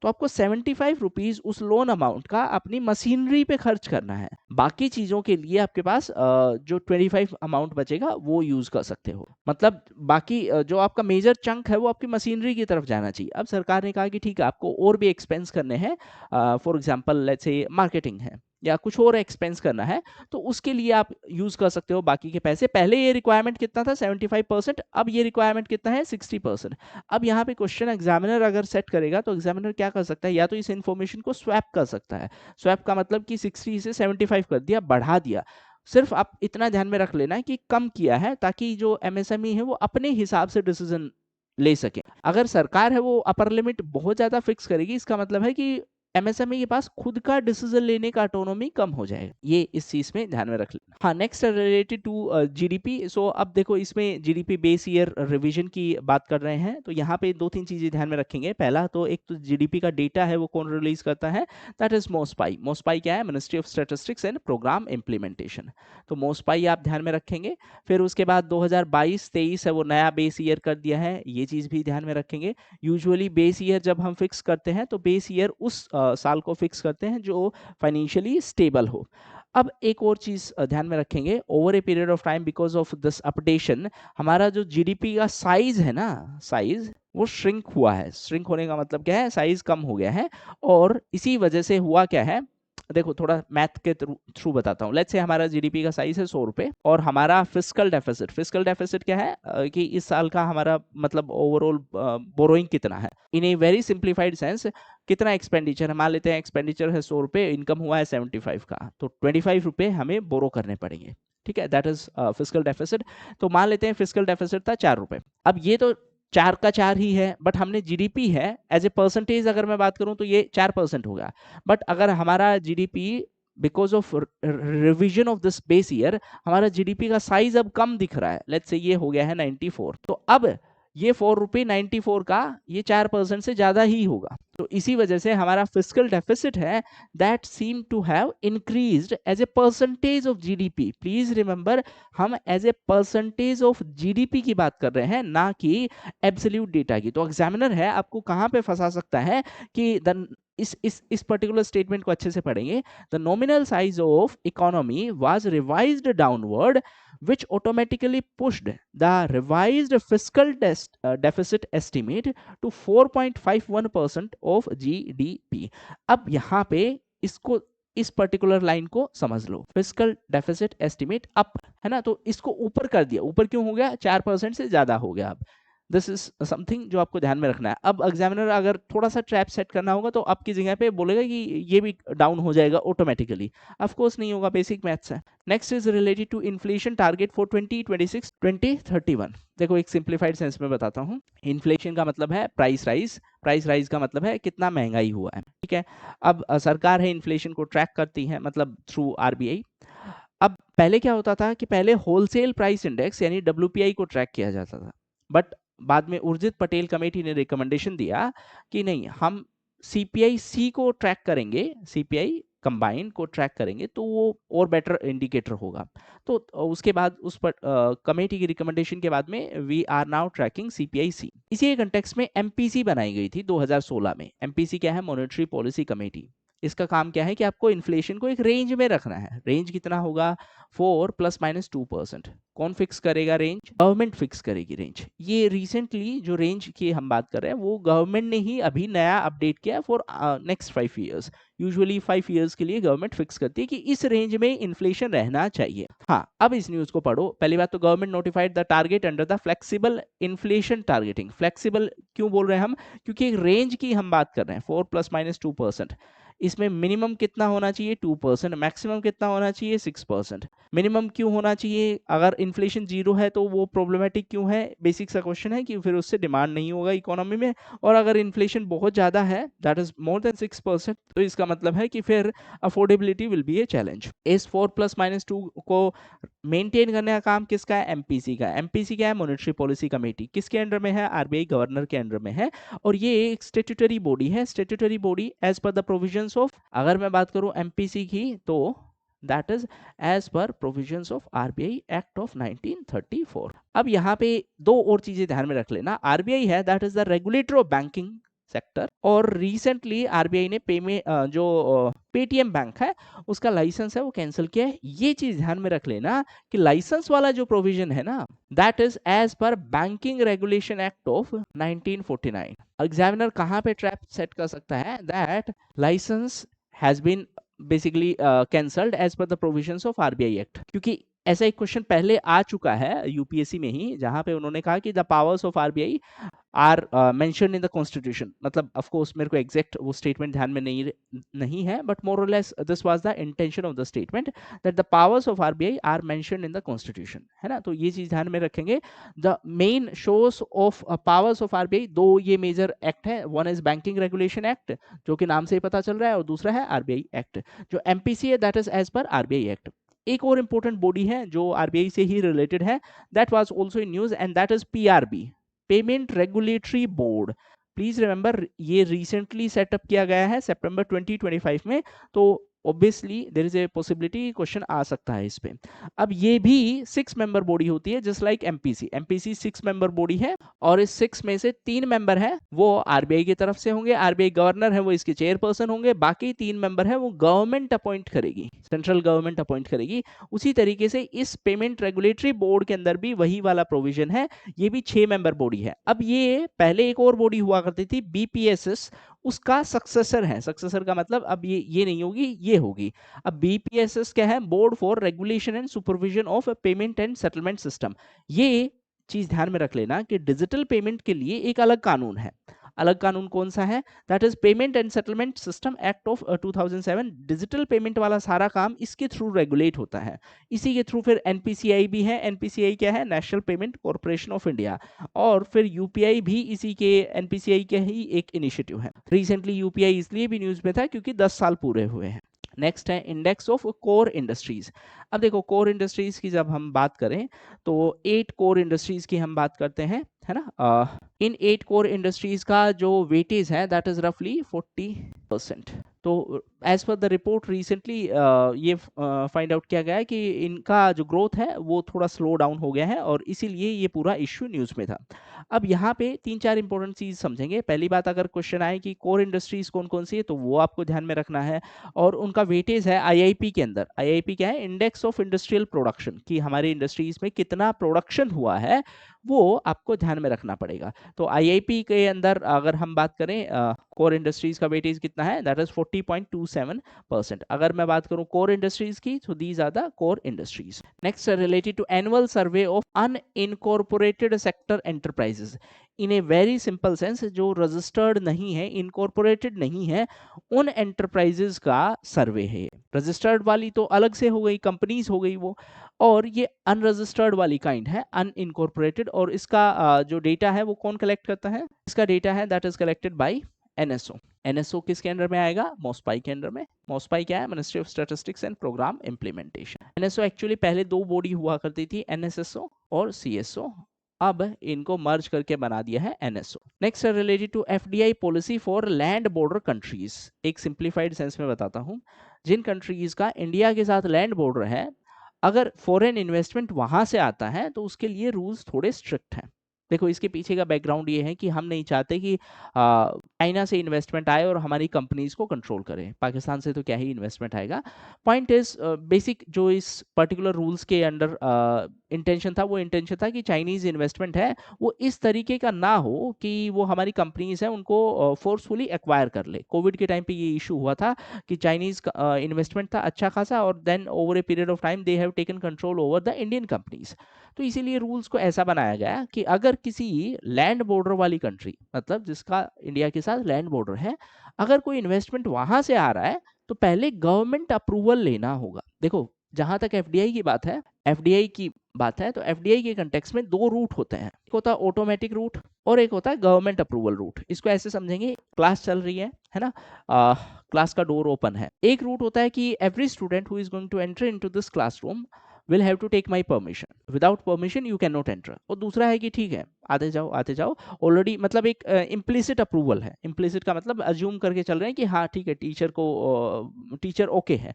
Speaker 1: तो आपको 75 रुपीज उस लोन अमाउंट का अपनी मशीनरी पे खर्च करना है। बाकी चीजों के लिए आपके पास जो 25 अमाउंट बचेगा वो यूज कर सकते हो। मतलब बाकी जो आपका मेजर चंक है वो आपकी मशीनरी की तरफ जाना चाहिए। अब सरकार ने कहा कि ठीक है, आपको और भी एक्सपेंस करने हैं, for example let's say marketing है या कुछ और एक्सपेंस करना है, तो उसके लिए आप यूज कर सकते हो बाकी के पैसे। पहले ये रिक्वायरमेंट कितना था, 75%, अब ये रिक्वायरमेंट कितना है, 60%। अब यहाँ पे क्वेश्चन एग्जामिनर अगर सेट करेगा तो एग्जामिनर क्या कर सकता है, या तो इस इंफॉर्मेशन को स्वैप कर सकता है। स्वैप का मतलब कि 60 से 75 कर दिया, बढ़ा दिया। सिर्फ आप इतना ध्यान में रख लेना कि कम किया है, ताकि जो MSME है वो अपने हिसाब से डिसीजन ले सके। अगर सरकार है वो अपर लिमिट बहुत ज्यादा फिक्स करेगी, इसका मतलब है कि MSME के पास खुद का डिसीजन लेने का ऑटोनॉमी कम हो जाएगा। ये इस चीज में ध्यान में रख लेना। हाँ, नेक्स्ट रिलेटेड टू GDP। सो अब देखो इसमें GDP बेस ईयर रिवीजन की बात कर रहे हैं, तो यहाँ पे 2-3 चीजें ध्यान में रखेंगे। पहला तो एक तो GDP का डेटा है वो कौन रिलीज करता है, दैट इज मोस्पाई। मोस्पाई क्या है, ministry of statistics and programme implementation. तो मोस्पाई आप ध्यान में रखेंगे। फिर उसके बाद 2022-23 है वो नया बेस ईयर कर दिया है, ये चीज भी ध्यान में रखेंगे। यूजुअली बेस ईयर जब हम फिक्स करते हैं तो बेस ईयर उस साल को फिक्स करते हैं जो फाइनेंशियली स्टेबल हो। अब एक और चीज ध्यान में रखेंगे, over a period of time because of this updation हमारा जो GDP का साइज है ना, साइज वो श्रिंक हुआ है। श्रिंक होने का मतलब क्या है, साइज कम हो गया है। और इसी वजह से हुआ क्या है, देखो थोड़ा मैथ के थ्रू बताता हूँ। लेट्स से हमारा जीडीपी का साइज है 100 रुपए और हमारा फिजिकल डेफिसिट क्या है, कि इस साल का हमारा मतलब ओवरऑल बोरोइंग कितना है। इन ए वेरी सिंप्लीफाइड सेंस, कितना एक्सपेंडिचर है, मान लेते हैं एक्सपेंडिचर है 100 रुपए, इनकम हुआ है 75 का, तो 25 रुपए हमें बोरो करने पड़ेंगे। ठीक है, दैट इज फिजिकल डेफिसिट। तो मान लेते हैं फिजिकल डेफिसिट था 4 रुपए। अब ये तो 4 का 4 ही है, बट हमने जीडीपी है एज ए परसेंटेज अगर मैं बात करूं तो ये 4% होगा। बट अगर हमारा GDP because of revision of this base year, हमारा जीडीपी का साइज अब कम दिख रहा है। लेट्स से ये हो गया है 94, तो अब ये 4 रुपए 94 का ये 4% से ज्यादा ही होगा। तो इसी वजह से हमारा फिजिकल डेफिसिट है that seem to have increased as a percentage of GDP. Please remember, हम as a percentage of GDP की बात कर रहे हैं, ना कि एब्सोल्यूट डेटा की। तो एग्जामिनर है आपको कहां पे फंसा सकता है कि इस पर्टिकुलर स्टेटमेंट को अच्छे से पढ़ेंगे। The nominal size of economy was revised downward which automatically pushed the revised fiscal deficit estimate to 4.51% of GDP। अब यहाँ पे इसको, इस पर्टिकुलर लाइन को समझ लो, फिजिकल डेफिसिट एस्टिमेट अप है ना, तो इसको ऊपर कर दिया। ऊपर क्यों हो गया, 4% से ज्यादा हो गया। अब दिस इज समथिंग जो आपको ध्यान में रखना है। अब एग्जामिनर अगर थोड़ा सा ट्रैप सेट करना होगा तो आपकी जगह पे बोलेगा कि ये भी डाउन हो जाएगा ऑटोमेटिकली। ऑफ कोर्स नहीं होगा, बेसिक मैथ्स है। Next is related to inflation target for 2026 2031। देखो एक सिंप्लीफाइड सेंस में बताता हूँ। इन्फ्लेशन का मतलब है प्राइस राइज, प्राइस राइज का मतलब है कितना महंगाई हुआ है। ठीक है, अब सरकार है इन्फ्लेशन को ट्रैक करती है, मतलब थ्रू आरबीआई। अब पहले क्या होता था कि पहले होलसेल प्राइस इंडेक्स यानी डब्ल्यूपीआई को ट्रैक किया जाता था, बट बाद में उर्जित पटेल कमेटी ने रिकमेंडेशन दिया कि नहीं, हम सीपीआई सी को ट्रैक करेंगे, सीपीआई कंबाइन को ट्रैक करेंगे तो वो और बेटर इंडिकेटर होगा। तो उसके बाद उस पर कमेटी की रिकमेंडेशन के बाद में we are now tracking CPI C. इसी कंटेक्स्ट में एमपीसी बनाई गई थी 2016 में। एमपीसी क्या है, मॉनेटरी पॉलिसी कमेटी। इसका काम क्या है कि आपको इन्फ्लेशन को एक रेंज में रखना है। रेंज कितना होगा, 4 ±2%। कौन फिक्स करेगा रेंज, गवर्नमेंट फिक्स करेगी रेंज। ये रिसेंटली जो रेंज की हम बात कर रहे हैं वो गवर्नमेंट ने ही अभी नया अपडेट किया for next 5 years. Usually 5 years के लिए गवर्नमेंट फिक्स करती है कि इस रेंज में इन्फ्लेशन रहना चाहिए। हाँ, अब इस न्यूज को पढ़ो। पहली बात तो government notified the target under the flexible inflation targeting. Flexible क्यों बोल रहे हैं हम, क्योंकि एक रेंज की हम बात कर रहे हैं, 4 ±2%। इसमें मिनिमम कितना होना चाहिए, 2%। मैक्सिमम कितना होना चाहिए, 6%। मिनिमम क्यों होना चाहिए, अगर इन्फ्लेशन 0 है तो वो प्रॉब्लमेटिक क्यों है, बेसिक सा क्वेश्चन है कि फिर उससे डिमांड नहीं होगा इकोनॉमी में। और अगर इन्फ्लेशन बहुत ज़्यादा है, दैट इज मोर देन 6%, तो इसका मतलब है कि फिर affordability will be a challenge. इस 4 ±2 को मेंटेन करने का काम किसका है, एमपीसी का। एमपीसी क्या है, मॉनेटरी पॉलिसी कमेटी। किसके अंडर में है, आरबीआई गवर्नर के अंडर में है। और ये एक स्टेट्यूटरी बॉडी है। Statutory body as per the provisions of, अगर मैं बात करूं एमपीसी की, तो that is as per provisions of RBI act of 1934। अब यहाँ पे दो और चीजें ध्यान में रख लेना। आरबीआई है that is the regulator of banking sector, और रिसेंटली आरबीआई ने जो पेटीएम बैंक है उसका लाइसेंस है वो कैंसिल किया है। ये चीज ध्यान में रख लेना कि लाइसेंस वाला जो प्रोविजन है ना, that is as per banking regulation act of 1949। Examiner कहां पे ट्रैप सेट कर सकता है, that licence has been basically cancelled as per the provisions of RBI act. क्योंकि ऐसा एक क्वेश्चन पहले आ चुका है यूपीएससी में ही, जहां पे उन्होंने कहा कि the powers of RBI are mentioned in the constitution. मतलब ऑफ कोर्स मेरे को एग्जैक्ट वो स्टेटमेंट ध्यान में नहीं है, बट मोर और less this was the intention of the statement that the powers of RBI are mentioned in the constitution, है ना। तो ये चीज ध्यान में रखेंगे। The main source of powers of RBI, दो ये मेजर एक्ट है। One is banking regulation act, जो कि नाम से ही पता चल रहा है, और दूसरा है आरबीआई एक्ट। जो एमपीसी है that is as per RBI act. एक और इंपॉर्टेंट बॉडी है जो आरबीआई से ही रिलेटेड है, that was also in news, and that is PRB, payment regulatory board. Please remember, ये रिसेंटली सेटअप किया गया है सितंबर 2025 में। तो obviously there is a possibility question आ सकता है इस पे। अब ये भी 6 मेंबर बॉडी होती है just like MPC. MPC 6 member body है और इस 6 में से 3 मेंबर है वो आरबीआई की तरफ से होंगे, आरबीआई गवर्नर है वो इसके चेयरपर्सन होंगे, बाकी 3 मेंबर है वो गवर्नमेंट अपॉइंट करेगी, सेंट्रल गवर्नमेंट अपॉइंट करेगी। उसी तरीके से इस पेमेंट रेगुलेटरी बोर्ड के अंदर भी वही वाला प्रोविजन है, ये भी 6 मेंबर बॉडी है। अब ये पहले एक और बॉडी हुआ करती थी बीपीएसएस, उसका सक्सेसर है। सक्सेसर का मतलब अब ये नहीं होगी, ये होगी। अब बीपीएसएस क्या है? Board for regulation and supervision of payment and settlement system. ये चीज ध्यान में रख लेना कि डिजिटल पेमेंट के लिए एक अलग कानून है। अलग कानून कौन सा है? That is payment and settlement system act of 2007। Digital payment वाला सारा काम इसके थ्रू रेगुलेट होता है। इसी के थ्रू फिर एनपीसीआई भी है। एनपीसीआई क्या है? National payment corporation of India. और फिर यूपीआई भी इसी के, एनपीसीआई के ही एक इनिशिएटिव है। रिसेंटली यूपीआई इसलिए भी न्यूज में था क्योंकि 10 साल पूरे हुए हैं। नेक्स्ट है इंडेक्स ऑफ कोर इंडस्ट्रीज। अब देखो कोर इंडस्ट्रीज की जब हम बात करें तो 8 कोर इंडस्ट्रीज की हम बात करते हैं, है ना। इन 8 कोर इंडस्ट्रीज का जो वेटेज है दैट इज रफली 40%। तो as per the report recently ये फाइंड आउट किया गया है कि इनका जो ग्रोथ है वो थोड़ा स्लो डाउन हो गया है और इसीलिए ये पूरा इश्यू न्यूज में था। अब यहाँ पे 3-4 इंपॉर्टेंट चीज समझेंगे। पहली बात, अगर क्वेश्चन आए कि कोर इंडस्ट्रीज कौन कौन सी है तो वो आपको ध्यान में रखना है और उनका वेटेज है आईआईपी के अंदर। आईआईपी क्या है? इंडेक्स ऑफ इंडस्ट्रियल प्रोडक्शन, कि हमारे इंडस्ट्रीज में कितना प्रोडक्शन हुआ है वो आपको ध्यान में रखना पड़ेगा। तो आईआईपी के अंदर अगर हम बात करें कोर इंडस्ट्रीज का वेटेज कितना है? That is 40.27%। अगर मैं बात करूं कोर इंडस्ट्रीज की तो these are the core industries. Next related to annual survey of unincorporated sector enterprises. In a very simple sense, जो रजिस्टर्ड नहीं है, इनकॉर्पोरेटेड नहीं है, उन एंटरप्राइजेस का सर्वे है। रजिस्टर्ड वाली तो अलग से हो गई, कंपनीज हो गई वो, और ये अनरजिस्टर्ड वाली काइंड है, अनइनकॉर्पोरेटेड। और इसका जो डेटा है वो कौन कलेक्ट करता है? इसका डेटा है that is collected by NSO. NSO किसके अंडर में आएगा? मोस्पाई के अंडर में। मोस्पाई क्या है? Ministry of statistics and programme implementation. NSO actually पहले 2 बॉडी हुआ करती थी, एनएसएसओ और सीएसओ। अब इनको मर्ज करके बना दिया है NSO. Next related to FDI policy for land border countries. एक सिंप्लीफाइड सेंस में बताता हूं, जिन कंट्रीज का इंडिया के साथ लैंड बॉर्डर है, अगर फॉरेन इन्वेस्टमेंट वहां से आता है तो उसके लिए रूल्स थोड़े स्ट्रिक्ट हैं। देखो इसके पीछे का बैकग्राउंड ये है कि हम नहीं चाहते कि चाइना से इन्वेस्टमेंट आए और हमारी कंपनीज को कंट्रोल करे। पाकिस्तान से तो क्या ही इन्वेस्टमेंट आएगा। पॉइंट इज बेसिक जो इस पर्टिकुलर रूल्स के अंडर इंटेंशन था, वो इंटेंशन था कि चाइनीज इन्वेस्टमेंट है वो इस तरीके का ना हो कि वो हमारी कंपनीज है उनको फोर्सफुली एक्वायर कर ले। कोविड के टाइम पे ये इशू हुआ था कि चाइनीज इन्वेस्टमेंट था अच्छा खासा और then over a period of time they have taken control over the Indian companies. तो इसीलिए रूल्स को ऐसा बनाया गया कि अगर किसी लैंड बॉर्डर वाली कंट्री, मतलब जिसका इंडिया के साथ लैंड बॉर्डर है, अगर कोई इन्वेस्टमेंट वहां से आ रहा है तो पहले गवर्नमेंट अप्रूवल लेना होगा। देखो जहां तक एफडीआई की बात है, एफडीआई की बात है तो एफडीआई के कंटेक्स्ट में 2 रूट होते हैं। एक होता है ऑटोमेटिक रूट और एक होता है गवर्नमेंट अप्रूवल रूट। इसको ऐसे समझेंगे, क्लास चल रही है ना, क्लास का डोर ओपन है। एक रूट होता है कि every student who is going to enter into this classroom will have to take my permission, without permission you cannot enter। और दूसरा है कि ठीक है आते जाओ ऑलरेडी, मतलब एक इम्प्लिसिट अप्रूवल है। इम्प्लिसिट का मतलब अज्यूम करके चल रहे हैं कि हाँ ठीक है टीचर ओके है।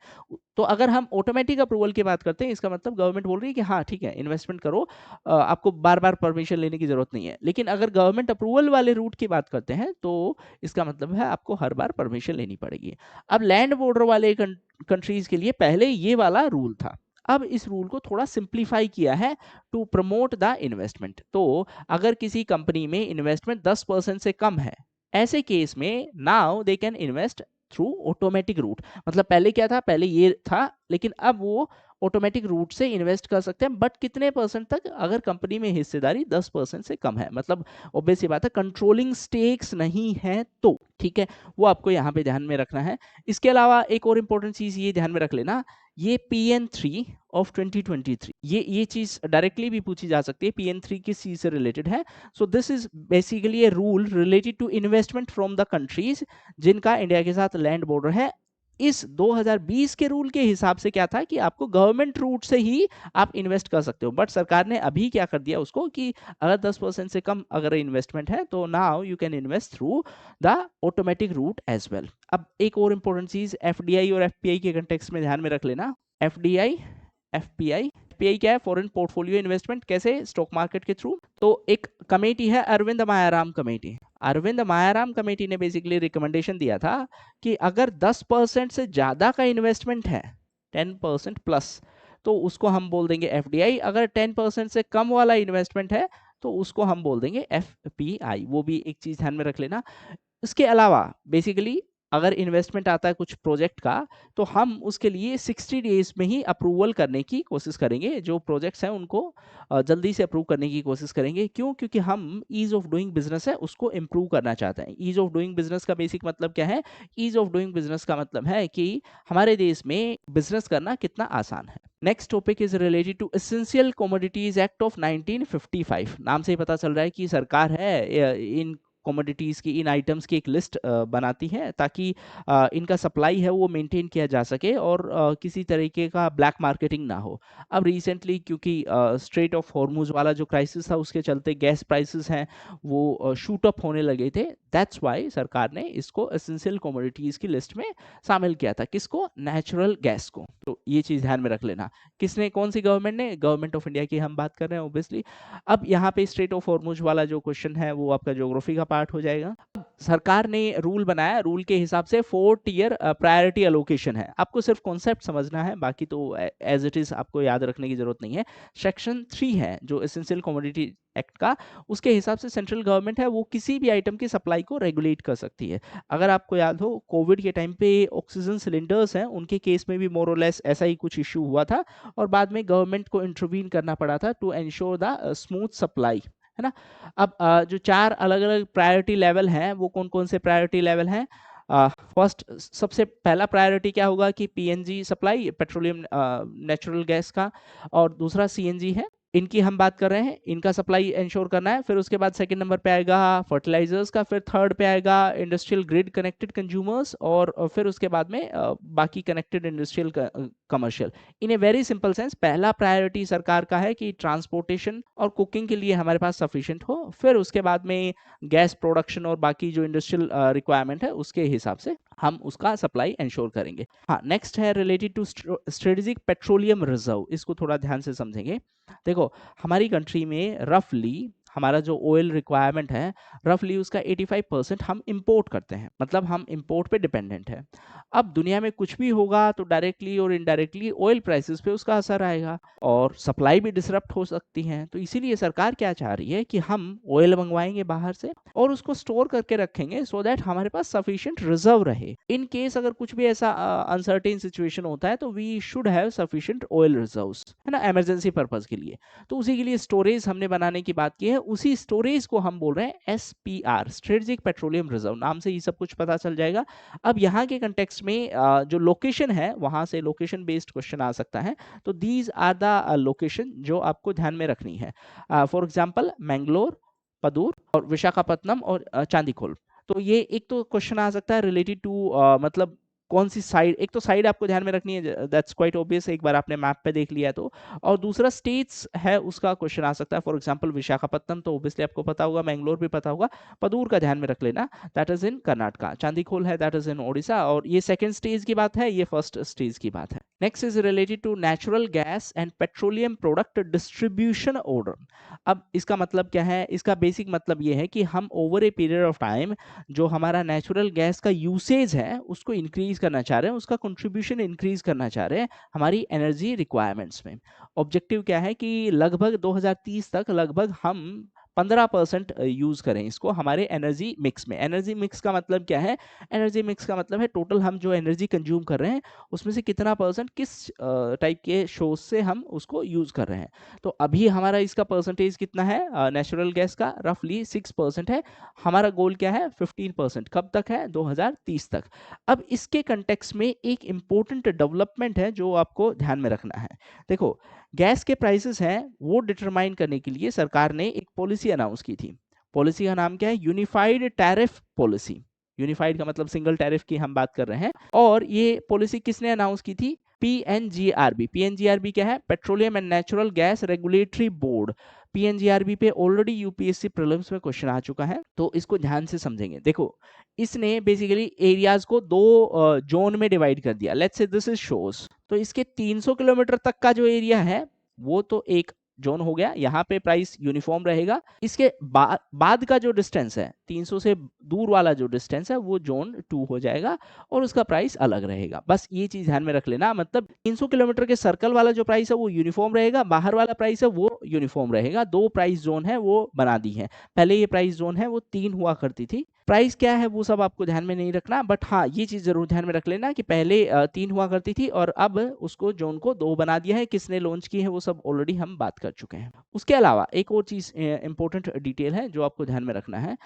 Speaker 1: तो अगर हम ऑटोमेटिक अप्रूवल की बात करते हैं, इसका मतलब गवर्नमेंट बोल रही है कि हाँ ठीक है इन्वेस्टमेंट करो, आपको बार बार परमिशन लेने की जरूरत नहीं है। लेकिन अगर गवर्नमेंट अप्रूवल वाले रूट की बात करते हैं तो इसका मतलब है आपको हर बार परमिशन लेनी पड़ेगी। अब लैंड बॉर्डर वाले कंट्रीज के लिए पहले ये वाला रूल था। अब इस रूल को थोड़ा सिंप्लीफाई किया है टू प्रमोट द इन्वेस्टमेंट। तो अगर किसी कंपनी में इन्वेस्टमेंट 10% से कम है, ऐसे केस में now they can invest through automatic route. मतलब पहले क्या था? पहले ये था, लेकिन अब वो ऑटोमेटिक रूट से इन्वेस्ट कर सकते हैं, बट कितने परसेंट तक? अगर कंपनी में हिस्सेदारी 10% से कम है, मतलब ऑब्वियस सी बात है कंट्रोलिंग स्टेक्स नहीं है तो ठीक है, वो आपको यहाँ पे ध्यान में रखना है। इसके अलावा एक और इंपॉर्टेंट चीज ये ध्यान में रख लेना, ये PN3 ऑफ 2023, ये चीज डायरेक्टली भी पूछी जा सकती है। PN3 किस चीज से रिलेटेड है? So this is basically a rule related to investment from the countries जिनका इंडिया के साथ लैंड बॉर्डर है, इस 2020 के रूल के हिसाब से क्या था कि आपको गवर्नमेंट रूट से ही आप इन्वेस्ट कर सकते हो, बट सरकार ने अभी क्या कर दिया उसको कि अगर 10% से कम अगर इन्वेस्टमेंट है तो now you can invest through the automatic route as well. अब एक और इंपॉर्टेंट चीज एफडीआई और एफपीआई के कंटेक्स्ट में ध्यान में रख लेना। एफडीआई, एफपीआई, एफपीआई क्या है? Foreign portfolio investment. कैसे? स्टॉक मार्केट के थ्रू। तो एक कमेटी है अरविंद मायाराम कमेटी। अरविंद मायाराम कमेटी ने बेसिकली रिकमेंडेशन दिया था कि अगर 10% से ज्यादा का इन्वेस्टमेंट है, 10% प्लस, तो उसको हम बोल देंगे एफडीआई। अगर 10% से कम वाला इन्वेस्टमेंट है तो उसको हम बोल देंगे एफपीआई। वो भी एक चीज ध्यान में रख लेना। इसके अलावा बेसिकली अगर इन्वेस्टमेंट आता है कुछ प्रोजेक्ट का, तो हम उसके लिए 60 डेज में ही अप्रूवल करने की कोशिश करेंगे। जो प्रोजेक्ट्स हैं उनको जल्दी से अप्रूव करने की कोशिश करेंगे। क्यों? क्योंकि हम ईज ऑफ डूइंग बिजनेस है उसको इम्प्रूव करना चाहते हैं। ईज ऑफ डूइंग बिजनेस का बेसिक मतलब क्या है? ईज ऑफ डूइंग बिजनेस का मतलब है कि हमारे देश में बिजनेस करना कितना आसान है। Next topic is related to essential commodities act of 1955। नाम से ही पता चल रहा है कि सरकार है इन कमोडिटीज़ की, इन आइटम्स की एक लिस्ट बनाती है ताकि इनका सप्लाई है वो मेंटेन किया जा सके और किसी तरीके का ब्लैक मार्केटिंग ना हो। अब रिसेंटली क्योंकि स्ट्रेट ऑफ हॉर्मुज वाला जो क्राइसिस था उसके चलते गैस प्राइसेस हैं वो शूट अप होने लगे थे। दैट्स वाई सरकार ने इसको एसेंशियल कमोडिटीज़ की लिस्ट में शामिल किया था। किसको? नेचुरल गैस को। तो ये चीज़ ध्यान में रख लेना। किसने? कौन सी गवर्नमेंट ने? गवर्नमेंट ऑफ इंडिया की हम बात कर रहे हैं ऑब्वियसली। अब यहाँ पे स्ट्रेट ऑफ हॉर्मुज वाला जो क्वेश्चन है वो आपका ज्योग्राफी का पार्ट हो जाएगा। सरकार ने रूल बनाया, रूल के हिसाब से 4 टियर प्रायोरिटी अलोकेशन है। आपको सिर्फ कॉन्सेप्ट समझना है, बाकी तो एज इट इज आपको याद रखने की जरूरत नहीं है। सेक्शन 3 है जो एसेंशियल कमोडिटी एक्ट का, उसके हिसाब से सेंट्रल गवर्नमेंट है वो किसी भी आइटम की सप्लाई को रेगुलेट कर सकती है। अगर आपको याद हो कोविड के टाइम पे ऑक्सीजन सिलेंडर्स हैं उनके केस में भी मोर और लेस ऐसा ही कुछ इश्यू हुआ था और बाद में गवर्नमेंट को इंटरवीन करना पड़ा था to ensure the smooth supply, है ना। अब जो 4 अलग अलग प्रायोरिटी लेवल हैं वो कौन कौन से प्रायोरिटी लेवल हैं? फर्स्ट, सबसे पहला प्रायोरिटी क्या होगा कि PNG supply, petroleum natural gas का, और दूसरा सीएनजी है। इनकी हम बात कर रहे हैं, इनका सप्लाई इंश्योर करना है। फिर उसके बाद सेकंड नंबर पे आएगा फर्टिलाइजर्स का, फिर थर्ड पे आएगा इंडस्ट्रियल ग्रिड कनेक्टेड कंज्यूमर्स, और फिर उसके बाद में बाकी connected industrial commercial. In a very simple sense पहला प्रायोरिटी सरकार का है कि ट्रांसपोर्टेशन और कुकिंग के लिए हमारे पास सफिशिएंट हो। फिर उसके बाद में गैस प्रोडक्शन और बाकी जो इंडस्ट्रियल रिक्वायरमेंट है उसके हिसाब से हम उसका सप्लाई इंश्योर करेंगे। हाँ, नेक्स्ट है related to strategic petroleum reserve. इसको थोड़ा ध्यान से समझेंगे। देखो हमारी कंट्री में रफली हमारा जो ऑयल रिक्वायरमेंट है रफली उसका 85% हम इंपोर्ट करते हैं, मतलब हम इंपोर्ट पे डिपेंडेंट है। अब दुनिया में कुछ भी होगा तो डायरेक्टली और इनडायरेक्टली ऑयल प्राइसेस पे उसका असर आएगा और सप्लाई भी डिसरप्ट हो सकती है। तो इसीलिए सरकार क्या चाह रही है कि हम ऑयल मंगवाएंगे बाहर से और उसको स्टोर करके रखेंगे सो दैट हमारे पास सफिशिएंट रिजर्व रहे। इन केस अगर कुछ भी ऐसा अनसर्टेन सिचुएशन होता है तो we should have sufficient oil reserves, है ना, इमरजेंसी पर्पस के लिए। तो उसी के लिए स्टोरेज हमने बनाने की बात की है। उसी स्टोरेज को हम बोल रहे हैं एसपीआर, स्ट्रेटेजिक पेट्रोलियम रिजर्व। नाम से ये सब कुछ पता चल जाएगा। अब यहाँ के कंटेक्स्ट में जो लोकेशन है वहां से लोकेशन बेस्ड क्वेश्चन आ सकता है। तो दीज आर द लोकेशन जो आपको ध्यान में रखनी है। फॉर एग्जाम्पल मैंगलोर, पदूर और विशाखापत्तनम और चांदीखोल। तो ये एक तो क्वेश्चन आ सकता है रिलेटेड टू मतलब कौन सी साइड। एक तो साइड आपको ध्यान में रखनी है, दैट्स क्वाइट ऑब्वियस, एक बार आपने मैप पे देख लिया तो। और दूसरा स्टेट्स है उसका क्वेश्चन आ सकता है। फॉर एग्जांपल विशाखापत्तनम तो ऑब्वियसली आपको पता होगा, मैंगलोर भी पता होगा, पदूर का ध्यान में रख लेना, that is in Karnataka, Chandikhol है दैट इज इन ओडिशा। और ये सेकंड स्टेज की बात है, ये फर्स्ट स्टेज की बात है। Next is related to natural gas and petroleum product distribution order. अब इसका मतलब क्या है? इसका बेसिक मतलब ये है कि हम over a period of time जो हमारा नेचुरल गैस का यूसेज है उसको इंक्रीज करना चाह रहे हैं, उसका कंट्रीब्यूशन इंक्रीज करना चाह रहे हैं हमारी एनर्जी रिक्वायरमेंट्स में। ऑब्जेक्टिव क्या है कि लगभग 2030 तक लगभग हम 15% यूज करें इसको हमारे एनर्जी मिक्स में। एनर्जी मिक्स का मतलब क्या है? एनर्जी मिक्स का मतलब है टोटल हम जो एनर्जी कंज्यूम कर रहे हैं उसमें से कितना परसेंट किस टाइप के सोर्स से हम उसको यूज कर रहे हैं। तो अभी हमारा इसका परसेंटेज कितना है नेचुरल गैस का? रफली 6% है। हमारा गोल क्या है? 15%। कब तक है? 2030 तक। अब इसके कंटेक्स्ट में एक इंपॉर्टेंट डेवलपमेंट है जो आपको ध्यान में रखना है। देखो गैस के प्राइसेस हैं वो डिटरमाइन करने के लिए सरकार ने एक पॉलिसी अनाउंस की थी। पॉलिसी का नाम क्या है? Unified tariff policy. यूनिफाइड का मतलब सिंगल टैरिफ की हम बात कर रहे हैं। और ये पॉलिसी किसने अनाउंस की थी? पीएनजीआरबी। पीएनजीआरबी क्या है? Petroleum and natural gas regulatory board. PNGRB पे ऑलरेडी यूपीएससी प्रीलिम्स में क्वेश्चन आ चुका है, तो इसको ध्यान से समझेंगे। देखो, इसने बेसिकली एरियाज को दो जोन में डिवाइड कर दिया। Let's say this is shows, तो इसके 300 किलोमीटर तक का जो एरिया है वो तो एक जोन हो गया, यहाँ पे प्राइस यूनिफॉर्म रहेगा। इसके बाद का जो डिस्टेंस है, 300 से दूर वाला जो डिस्टेंस है, वो जोन 2 हो जाएगा और उसका प्राइस अलग रहेगा। बस ये चीज ध्यान में रख लेना, मतलब 300 किलोमीटर के सर्कल वाला जो प्राइस है वो यूनिफॉर्म रहेगा, बाहर वाला प्राइस है वो यूनिफॉर्म रहेगा। दो प्राइस जोन है वो बना दी है। पहले ये प्राइस जोन है वो 3 हुआ करती थी। प्राइस क्या है वो सब आपको ध्यान में नहीं रखना, बट हाँ ये चीज जरूर ध्यान में रख लेना कि पहले 3 हुआ करती थी और अब उसको जोन को 2 बना दिया है। किसने लॉन्च की है वो सब ऑलरेडी हम बात कर चुके हैं। उसके अलावा एक और चीज इंपॉर्टेंट डिटेल है जो आपको ध्यान में रखना है।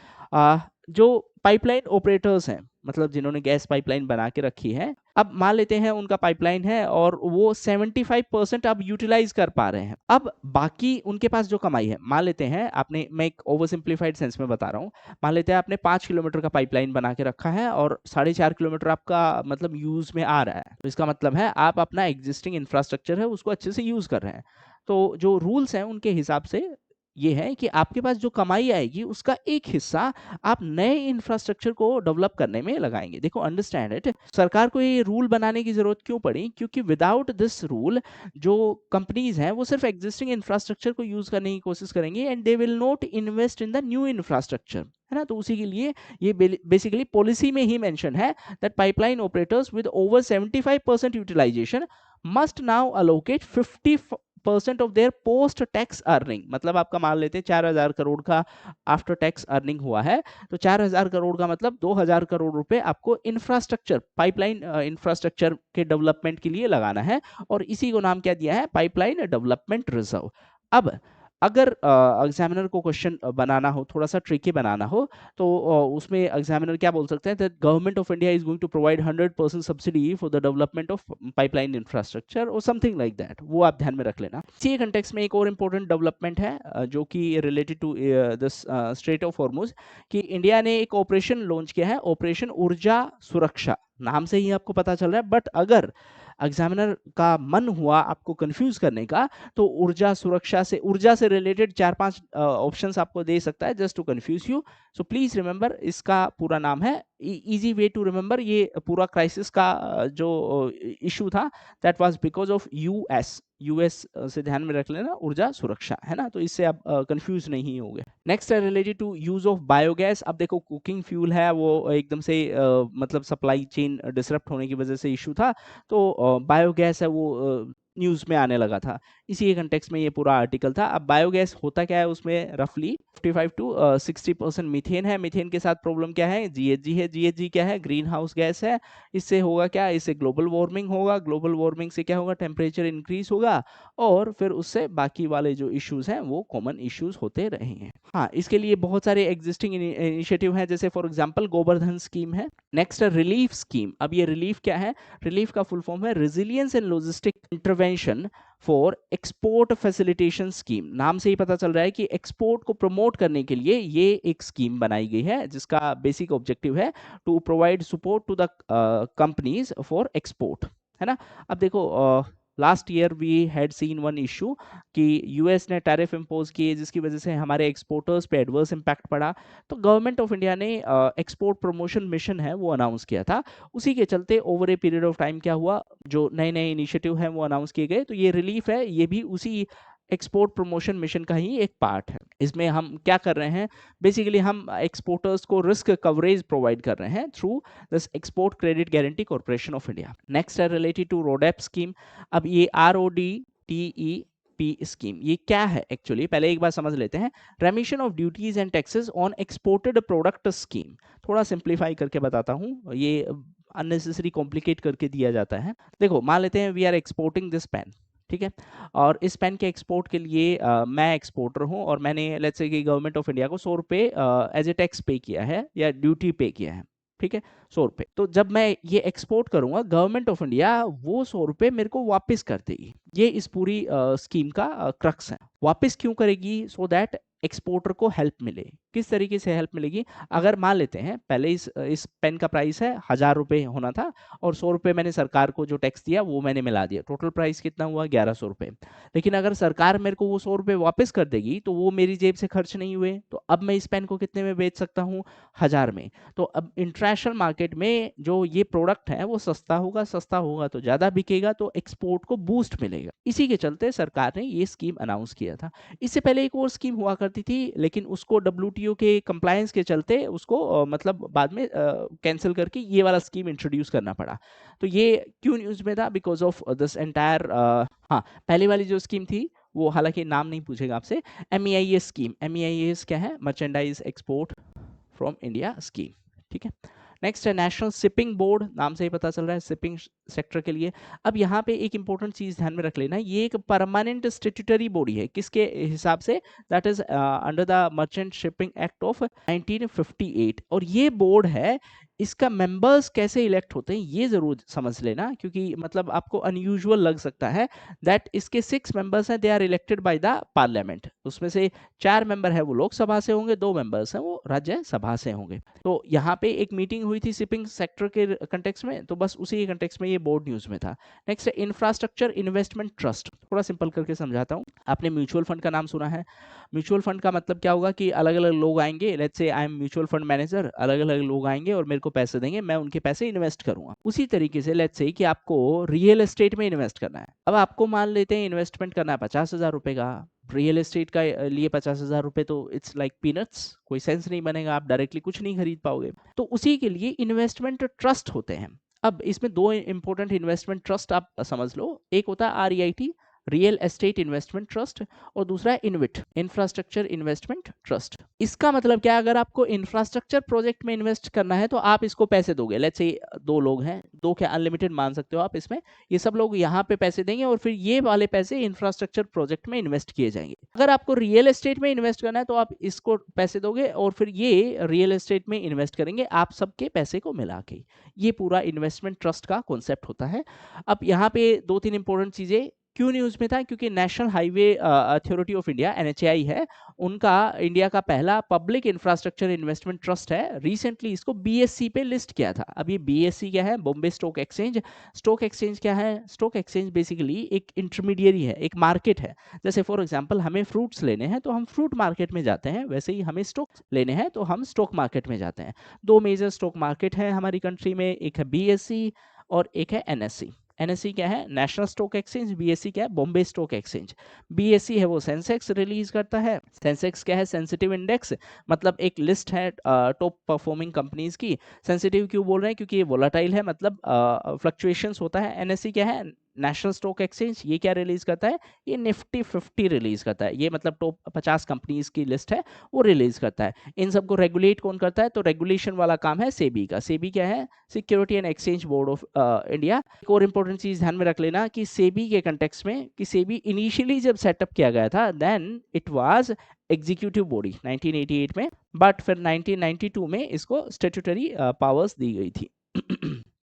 Speaker 1: जो पाइपलाइन ऑपरेटर्स हैं, मतलब जिन्होंने गैस पाइपलाइन बना के रखी है, अब मान लेते हैं उनका पाइपलाइन है और वो 75% अब यूटिलाइज कर पा रहे हैं। अब बाकी उनके पास जो कमाई है, मान लेते हैं आपने, मैं एक ओवर सिंप्लीफाइड सेंस में बता रहा हूँ, मान लेते हैं आपने 5 किलोमीटर का पाइपलाइन बना के रखा है और 4.5 किलोमीटर आपका मतलब यूज में आ रहा है, तो इसका मतलब है आप अपना एग्जिस्टिंग इंफ्रास्ट्रक्चर है उसको अच्छे से यूज कर रहे हैं। तो जो रूल्स हैं उनके हिसाब से ये है कि आपके पास जो कमाई आएगी उसका एक हिस्सा आप नए इंफ्रास्ट्रक्चर को डेवलप करने में लगाएंगे। देखो, अंडरस्टैंड इट, सरकार को ये रूल बनाने की जरूरत क्यों पड़ी? क्योंकि विदाउट दिस रूल जो कंपनीज हैं वो सिर्फ एग्जिस्टिंग इंफ्रास्ट्रक्चर को यूज करने की कोशिश करेंगे and they will not invest in the new infrastructure, है ना। तो उसी के लिए ये बेसिकली पॉलिसी में ही मेंशन है that pipeline operators with over 75% utilisation must now allocate 50% of their post tax earning. मतलब आपका मान लेते हैं 4,000 करोड़ का आफ्टर टैक्स अर्निंग हुआ है, तो 4,000 करोड़ का मतलब 2,000 करोड़ रुपए आपको इंफ्रास्ट्रक्चर, पाइपलाइन इंफ्रास्ट्रक्चर के डेवलपमेंट के लिए लगाना है और इसी को नाम क्या दिया है? Pipeline development reserve. अब अगर एग्जामिनर को क्वेश्चन बनाना हो, थोड़ा सा ट्रिकी बनाना हो, तो उसमें एग्जामिनर क्या बोल सकते हैं? That government of India is going to provide 100% subsidy for the development of pipeline infrastructure और समथिंग लाइक दैट। वो आप ध्यान में रख लेना। इसी कंटेक्स्ट में एक और इम्पोर्टेंट डेवलपमेंट है जो कि related to this strait of Hormuz, कि इंडिया ने एक ऑपरेशन लॉन्च किया है, ऑपरेशन ऊर्जा सुरक्षा। नाम से ही आपको पता चल रहा है, बट अगर एग्जामिनर का मन हुआ आपको कंफ्यूज करने का, तो ऊर्जा सुरक्षा से, ऊर्जा से रिलेटेड 4-5 ऑप्शंस आपको दे सकता है just to confuse you. So please remember, इसका पूरा नाम है, इजी वे टू रिमेंबर, ये पूरा क्राइसिस का जो इशू था that was because of US से ध्यान में रख लेना, ऊर्जा सुरक्षा, है ना। तो इससे आप कंफ्यूज नहीं होंगे। नेक्स्ट है related to use of biogas. अब देखो, कुकिंग फ्यूल है वो एकदम से मतलब सप्लाई चेन डिसरप्ट होने की वजह से इशू था, तो बायोगैस है वो न्यूज में आने लगा था। इसी कंटेक्स्ट में ये पूरा आर्टिकल था। अब बायोगैस होता क्या है? उसमें रफली 55 टू 60% मीथेन है। मीथेन के साथ प्रॉब्लम क्या है? जीएचजी है। जीएचजी क्या है? ग्रीन हाउस गैस है। इससे होगा क्या? इससे ग्लोबल वार्मिंग होगा। ग्लोबल वार्मिंग से क्या होगा? टेम्परेचर इंक्रीज होगा और फिर उससे बाकी वाले जो इश्यूज हैं वो कॉमन इश्यूज होते रहेंगे। हाँ, इसके लिए बहुत सारे एग्जिस्टिंग इनिशिएटिव हैं, जैसे फॉर एग्जांपल गोबर्धन स्कीम है। नेक्स्ट है रिलीफ स्कीम। अब ये रिलीफ क्या है? रिलीफ का फुल फॉर्म है resilience and logistic intervention for export facilitation scheme. नाम से ही पता चल रहा है कि एक्सपोर्ट को प्रमोट करने के लिए ये एक स्कीम बनाई गई है, जिसका बेसिक ऑब्जेक्टिव है to provide support to the companies for export, है ना। अब देखो, last year we had seen one issue कि यूएस ने टैरिफ इंपोज किए, जिसकी वजह से हमारे एक्सपोर्टर्स पे एडवर्स इम्पैक्ट पड़ा। तो गवर्नमेंट ऑफ इंडिया ने एक्सपोर्ट प्रमोशन मिशन है वो अनाउंस किया था। उसी के चलते over a period of time क्या हुआ, जो नए नए इनिशिएटिव हैं वो अनाउंस किए गए। तो ये रिलीफ है, ये भी उसी एक्सपोर्ट प्रमोशन मिशन का ही एक पार्ट है। इसमें हम क्या कर रहे हैं? बेसिकली हम एक्सपोर्टर्स को रिस्क कवरेज प्रोवाइड कर रहे हैं through this export credit guarantee corporation of India. Next है रिलेटेड टू रोडेप स्कीम। अब ये RODTEP स्कीम, ये क्या है एक्चुअली? पहले एक बार समझ लेते हैं। रेमिशन of duties and taxes on exported product scheme. थोड़ा सिंप्लीफाई करके बताता हूँ, ये अननेसेसरी कॉम्प्लिकेट करके दिया जाता है। देखो, मान लेते हैं we are exporting this pen, ठीक है, और इस पेन के एक्सपोर्ट के लिए मैं एक्सपोर्टर हूं और मैंने लेट्स से कि गवर्नमेंट ऑफ इंडिया को 100 रुपये एज ए टैक्स पे किया है या ड्यूटी पे किया है, ठीक है, 100 रुपये। तो जब मैं ये एक्सपोर्ट करूंगा, गवर्नमेंट ऑफ इंडिया वो 100 रुपये मेरे को वापस कर देगी। ये इस पूरी स्कीम का क्रक्स है। वापस क्यों करेगी? सो दैट एक्सपोर्टर को हेल्प मिले। किस तरीके से हेल्प मिलेगी? अगर मान लेते हैं पहले इस पेन का प्राइस है 1000 रुपये होना था और 100 रुपये मैंने सरकार को जो टैक्स दिया वो मैंने मिला दिया, टोटल प्राइस कितना हुआ? 1100 रुपये। लेकिन अगर सरकार मेरे को वो 100 रुपये वापस कर देगी तो वो मेरी जेब से खर्च नहीं हुए, तो अब मैं इस पेन को कितने में बेच सकता हूँ? 1000 में। तो अब इंटरनेशनल मार्केट में जो ये प्रोडक्ट है वो सस्ता होगा तो ज़्यादा बिकेगा, तो एक्सपोर्ट को बूस्ट मिलेगा। इसी के चलते सरकार ने ये स्कीम अनाउंस किया था। इससे पहले एक और स्कीम हुआ करती थी, लेकिन उसको डब्ल्यूटीओ के कंप्लायंस के चलते उसको मतलब बाद में कैंसिल करके ये वाला स्कीम इंट्रोड्यूस करना पड़ा। तो ये क्यों न्यूज़ में था? बिकॉज ऑफ दिस एंटायर हाँ, पहले वाली जो स्कीम थी वो हालांकि नाम नहीं पूछेगा आपसे, MEIS स्कीम। MEIS क्या है? Merchandise export from India scheme. ठीक है। नेक्स्ट है नेशनल शिपिंग बोर्ड, नाम से ही पता चल रहा है शिपिंग सेक्टर के लिए। अब यहाँ पे एक इंपॉर्टेंट चीज ध्यान में रख लेना, ये एक परमानेंट स्टेट्यूटरी बॉडी है। किसके हिसाब से? That is under the merchant shipping act of 1958। और ये बोर्ड है, इसका मेंबर्स कैसे इलेक्ट होते हैं ये जरूर समझ लेना, क्योंकि मतलब आपको अनयूजुअल लग सकता है। दैट इसके 6 मेंबर्स हैं, they are elected by the parliament. उसमें से 4 मेंबर है वो लोकसभा से होंगे, 2 मेंबर्स हैं वो राज्यसभा से होंगे। तो यहाँ पे एक मीटिंग हुई थी शिपिंग सेक्टर के कंटेक्स्ट में, तो बस उसी के कंटेक्स्ट में ये बोर्ड न्यूज में था। नेक्स्ट है इंफ्रास्ट्रक्चर इन्वेस्टमेंट ट्रस्ट। थोड़ा सिंपल करके समझाता हूँ। आपने म्यूचुअल फंड का नाम सुना है? म्यूचुअल फंड का मतलब क्या होगा कि अलग अलग लोग आएंगे, let's say I am mutual fund manager, अलग अलग लोग आएंगे और मेरे को पैसे देंगे, मैं उनके पैसे इन्वेस्ट करूंगा। उसी तरीके से लेट्स से कि आपको रियल एस्टेट में इन्वेस्ट करना है। अब आपको मान लेते हैं इन्वेस्टमेंट करना है 50,000 रुपए का। रियल एस्टेट का लिए 50,000 रुपए तो इट्स लाइक पीनट्स, कोई सेंस नहीं बनेगा, आप डायरेक्टली कुछ नहीं खरीद पाओगे। तो उसी के लिए इन्वेस्टमेंट ट्रस्ट होते हैं। अब इसमें 2 इंपॉर्टेंट इन्वेस्टमेंट ट्रस्ट आप समझ लो, एक होता है REIT, real estate investment trust, और दूसरा है इन्विट, इंफ्रास्ट्रक्चर इन्वेस्टमेंट ट्रस्ट। इसका मतलब क्या है? अगर आपको इंफ्रास्ट्रक्चर प्रोजेक्ट में इन्वेस्ट करना है तो आप इसको पैसे दोगे। लेट्स से 2 लोग हैं, 2 क्या अनलिमिटेड मान सकते हो आप इसमें, ये सब लोग यहाँ पे पैसे देंगे और फिर ये वाले पैसे इंफ्रास्ट्रक्चर प्रोजेक्ट में इन्वेस्ट किए जाएंगे। अगर आपको रियल एस्टेट में इन्वेस्ट करना है तो आप इसको पैसे दोगे और फिर ये रियल एस्टेट में इन्वेस्ट करेंगे, आप सबके पैसे को मिला के। ये पूरा इन्वेस्टमेंट ट्रस्ट का कॉन्सेप्ट होता है। अब यहाँ पे 2-3 इंपॉर्टेंट चीजें क्यों न्यूज में था? क्योंकि national highway authority of India NHAI है, उनका इंडिया का पहला पब्लिक इंफ्रास्ट्रक्चर इन्वेस्टमेंट ट्रस्ट है। रिसेंटली इसको BSE पे लिस्ट किया था। अब ये BSE क्या है? Bombay stock exchange. Stock exchange क्या है? स्टॉक एक्सचेंज बेसिकली एक इंटरमीडियरी है, एक मार्केट है। जैसे फॉर एग्जांपल हमें फ्रूट्स लेने हैं तो हम फ्रूट मार्केट में जाते हैं, वैसे ही हमें स्टॉक लेने हैं तो हम स्टॉक मार्केट में जाते हैं। 2 मेजर स्टॉक मार्केट है हमारी कंट्री में, एक है BSE और एक है NSE। NSE क्या है? National stock exchange. BSE क्या है? Bombay stock exchange. BSE है वो सेंसेक्स रिलीज करता है। सेंसेक्स क्या है? सेंसिटिव इंडेक्स, मतलब एक लिस्ट है टॉप परफॉर्मिंग कंपनीज की। सेंसिटिव क्यों बोल रहे हैं? क्योंकि ये वोलाटाइल है, मतलब फ्लक्चुएशंस होता है। NSE क्या है? National stock exchange. ये क्या रिलीज करता है? ये निफ्टी 50 रिलीज करता है। ये मतलब टॉप 50 कंपनीज की लिस्ट है, वो रिलीज करता है। इन सबको रेगुलेट कौन करता है? तो रेगुलेशन वाला काम है सेबी का। सेबी क्या है? Security and exchange board of India. एक और इंपॉर्टेंट चीज ध्यान में रख लेना कि सेबी के कंटेक्स्ट में, कि सेबी इनिशियली जब सेटअप किया गया था then it was executive body 1988 में, बट फिर 1992 में इसको स्टैट्यूटरी पावर्स दी गई थी।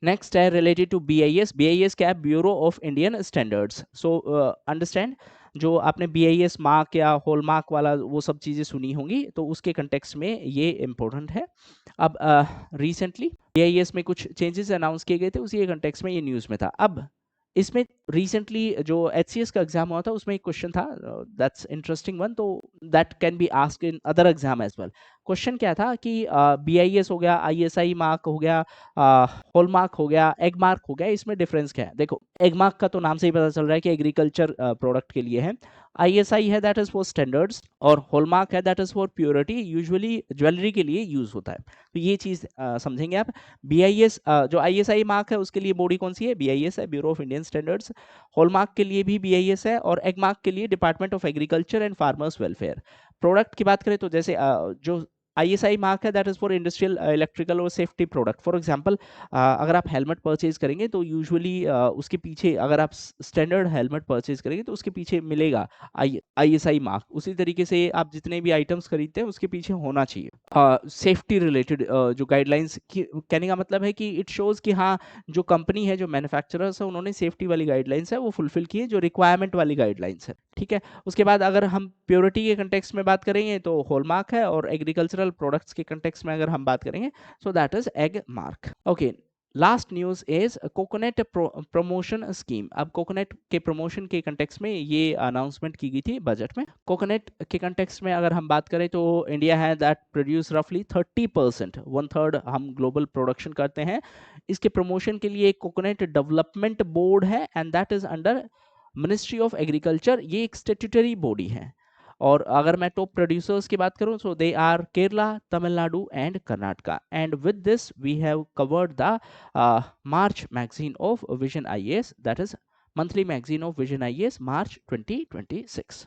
Speaker 1: नेक्स्ट है रिलेटेड टू BIS। BIS क्या है? Bureau of Indian standards. So understand, जो आपने BIS मार्क या हॉलमार्क वाला वो सब चीजें सुनी होंगी, तो उसके कंटेक्स्ट में ये इंपॉर्टेंट है। अब रिसेंटली BIS में कुछ चेंजेस अनाउंस किए गए थे, उसी के कंटेक्स्ट में ये न्यूज में था। अब इसमें रिसेंटली जो HCS का एग्जाम हुआ था उसमें एक क्वेश्चन था, दैट्स इंटरेस्टिंग वन, तो that can be asked in other exam as well. Question क्या था कि BIS हो गया, ISI मार्क हो गया, हॉलमार्क हो गया, एग मार्क हो गया, इसमें डिफरेंस क्या है? देखो, एग मार्क का तो नाम से ही पता चल रहा है कि एग्रीकल्चर प्रोडक्ट के लिए है। ISI है दैट इज फॉर स्टैंडर्ड्स, और हॉलमार्क है that is for purity, usually jewellery के लिए यूज होता है। तो ये चीज समझेंगे आप। BIS जो ISI मार्क है उसके लिए बॉडी कौन सी है? BIS है, bureau of Indian standards. Hallmark के लिए भी BIS है, और एग मार्क के लिए department of agriculture and farmers welfare. Product की बात करें तो जैसे जो ISI मार्क है, that is for industrial electrical और सेफ्टी प्रोडक्ट। फॉर एग्जांपल अगर आप हेलमेट परचेज करेंगे तो यूजुअली उसके पीछे, अगर आप स्टैंडर्ड हेलमेट परचेज करेंगे तो उसके पीछे मिलेगा ISI मार्क। उसी तरीके से आप जितने भी आइटम्स खरीदते हैं उसके पीछे होना चाहिए। सेफ्टी रिलेटेड जो गाइडलाइंस, कहने का मतलब है कि इट शोज कि हाँ, जो कंपनी है, जो मैन्युफैक्चरर्स है, उन्होंने सेफ्टी वाली गाइडलाइंस है वो फुलफिल की है, जो रिक्वायरमेंट वाली गाइडलाइंस है। ठीक है। उसके बाद अगर हम प्योरिटी के कंटेक्स्ट में बात करेंगे तो हॉलमार्क है, और एग्रीकल्चरल प्रोडक्ट्स के कंटेक्स्ट में अगर हम बात करेंगे so that is egg mark. Okay, last news is coconut promotion scheme. अब कोकोनट के प्रमोशन के कंटेक्स्ट में ये अनाउंसमेंट की गई थी बजट में। कोकोनट के कंटेक्स्ट में अगर हम बात करें तो इंडिया है दैट प्रोड्यूस रफली 30%, 1/3 हम ग्लोबल प्रोडक्शन करते हैं। इसके प्रमोशन के लिए एक कोकोनट डेवलपमेंट बोर्ड है and that is under ministry of agriculture. ये एक स्टेट्यूटरी बॉडी है। और अगर मैं टॉप प्रोड्यूसर्स की बात करूं so they are Kerala, Tamil Nadu and Karnataka. And with this we have covered the March magazine of Vision IAS, that is monthly magazine of Vision IAS March 2026।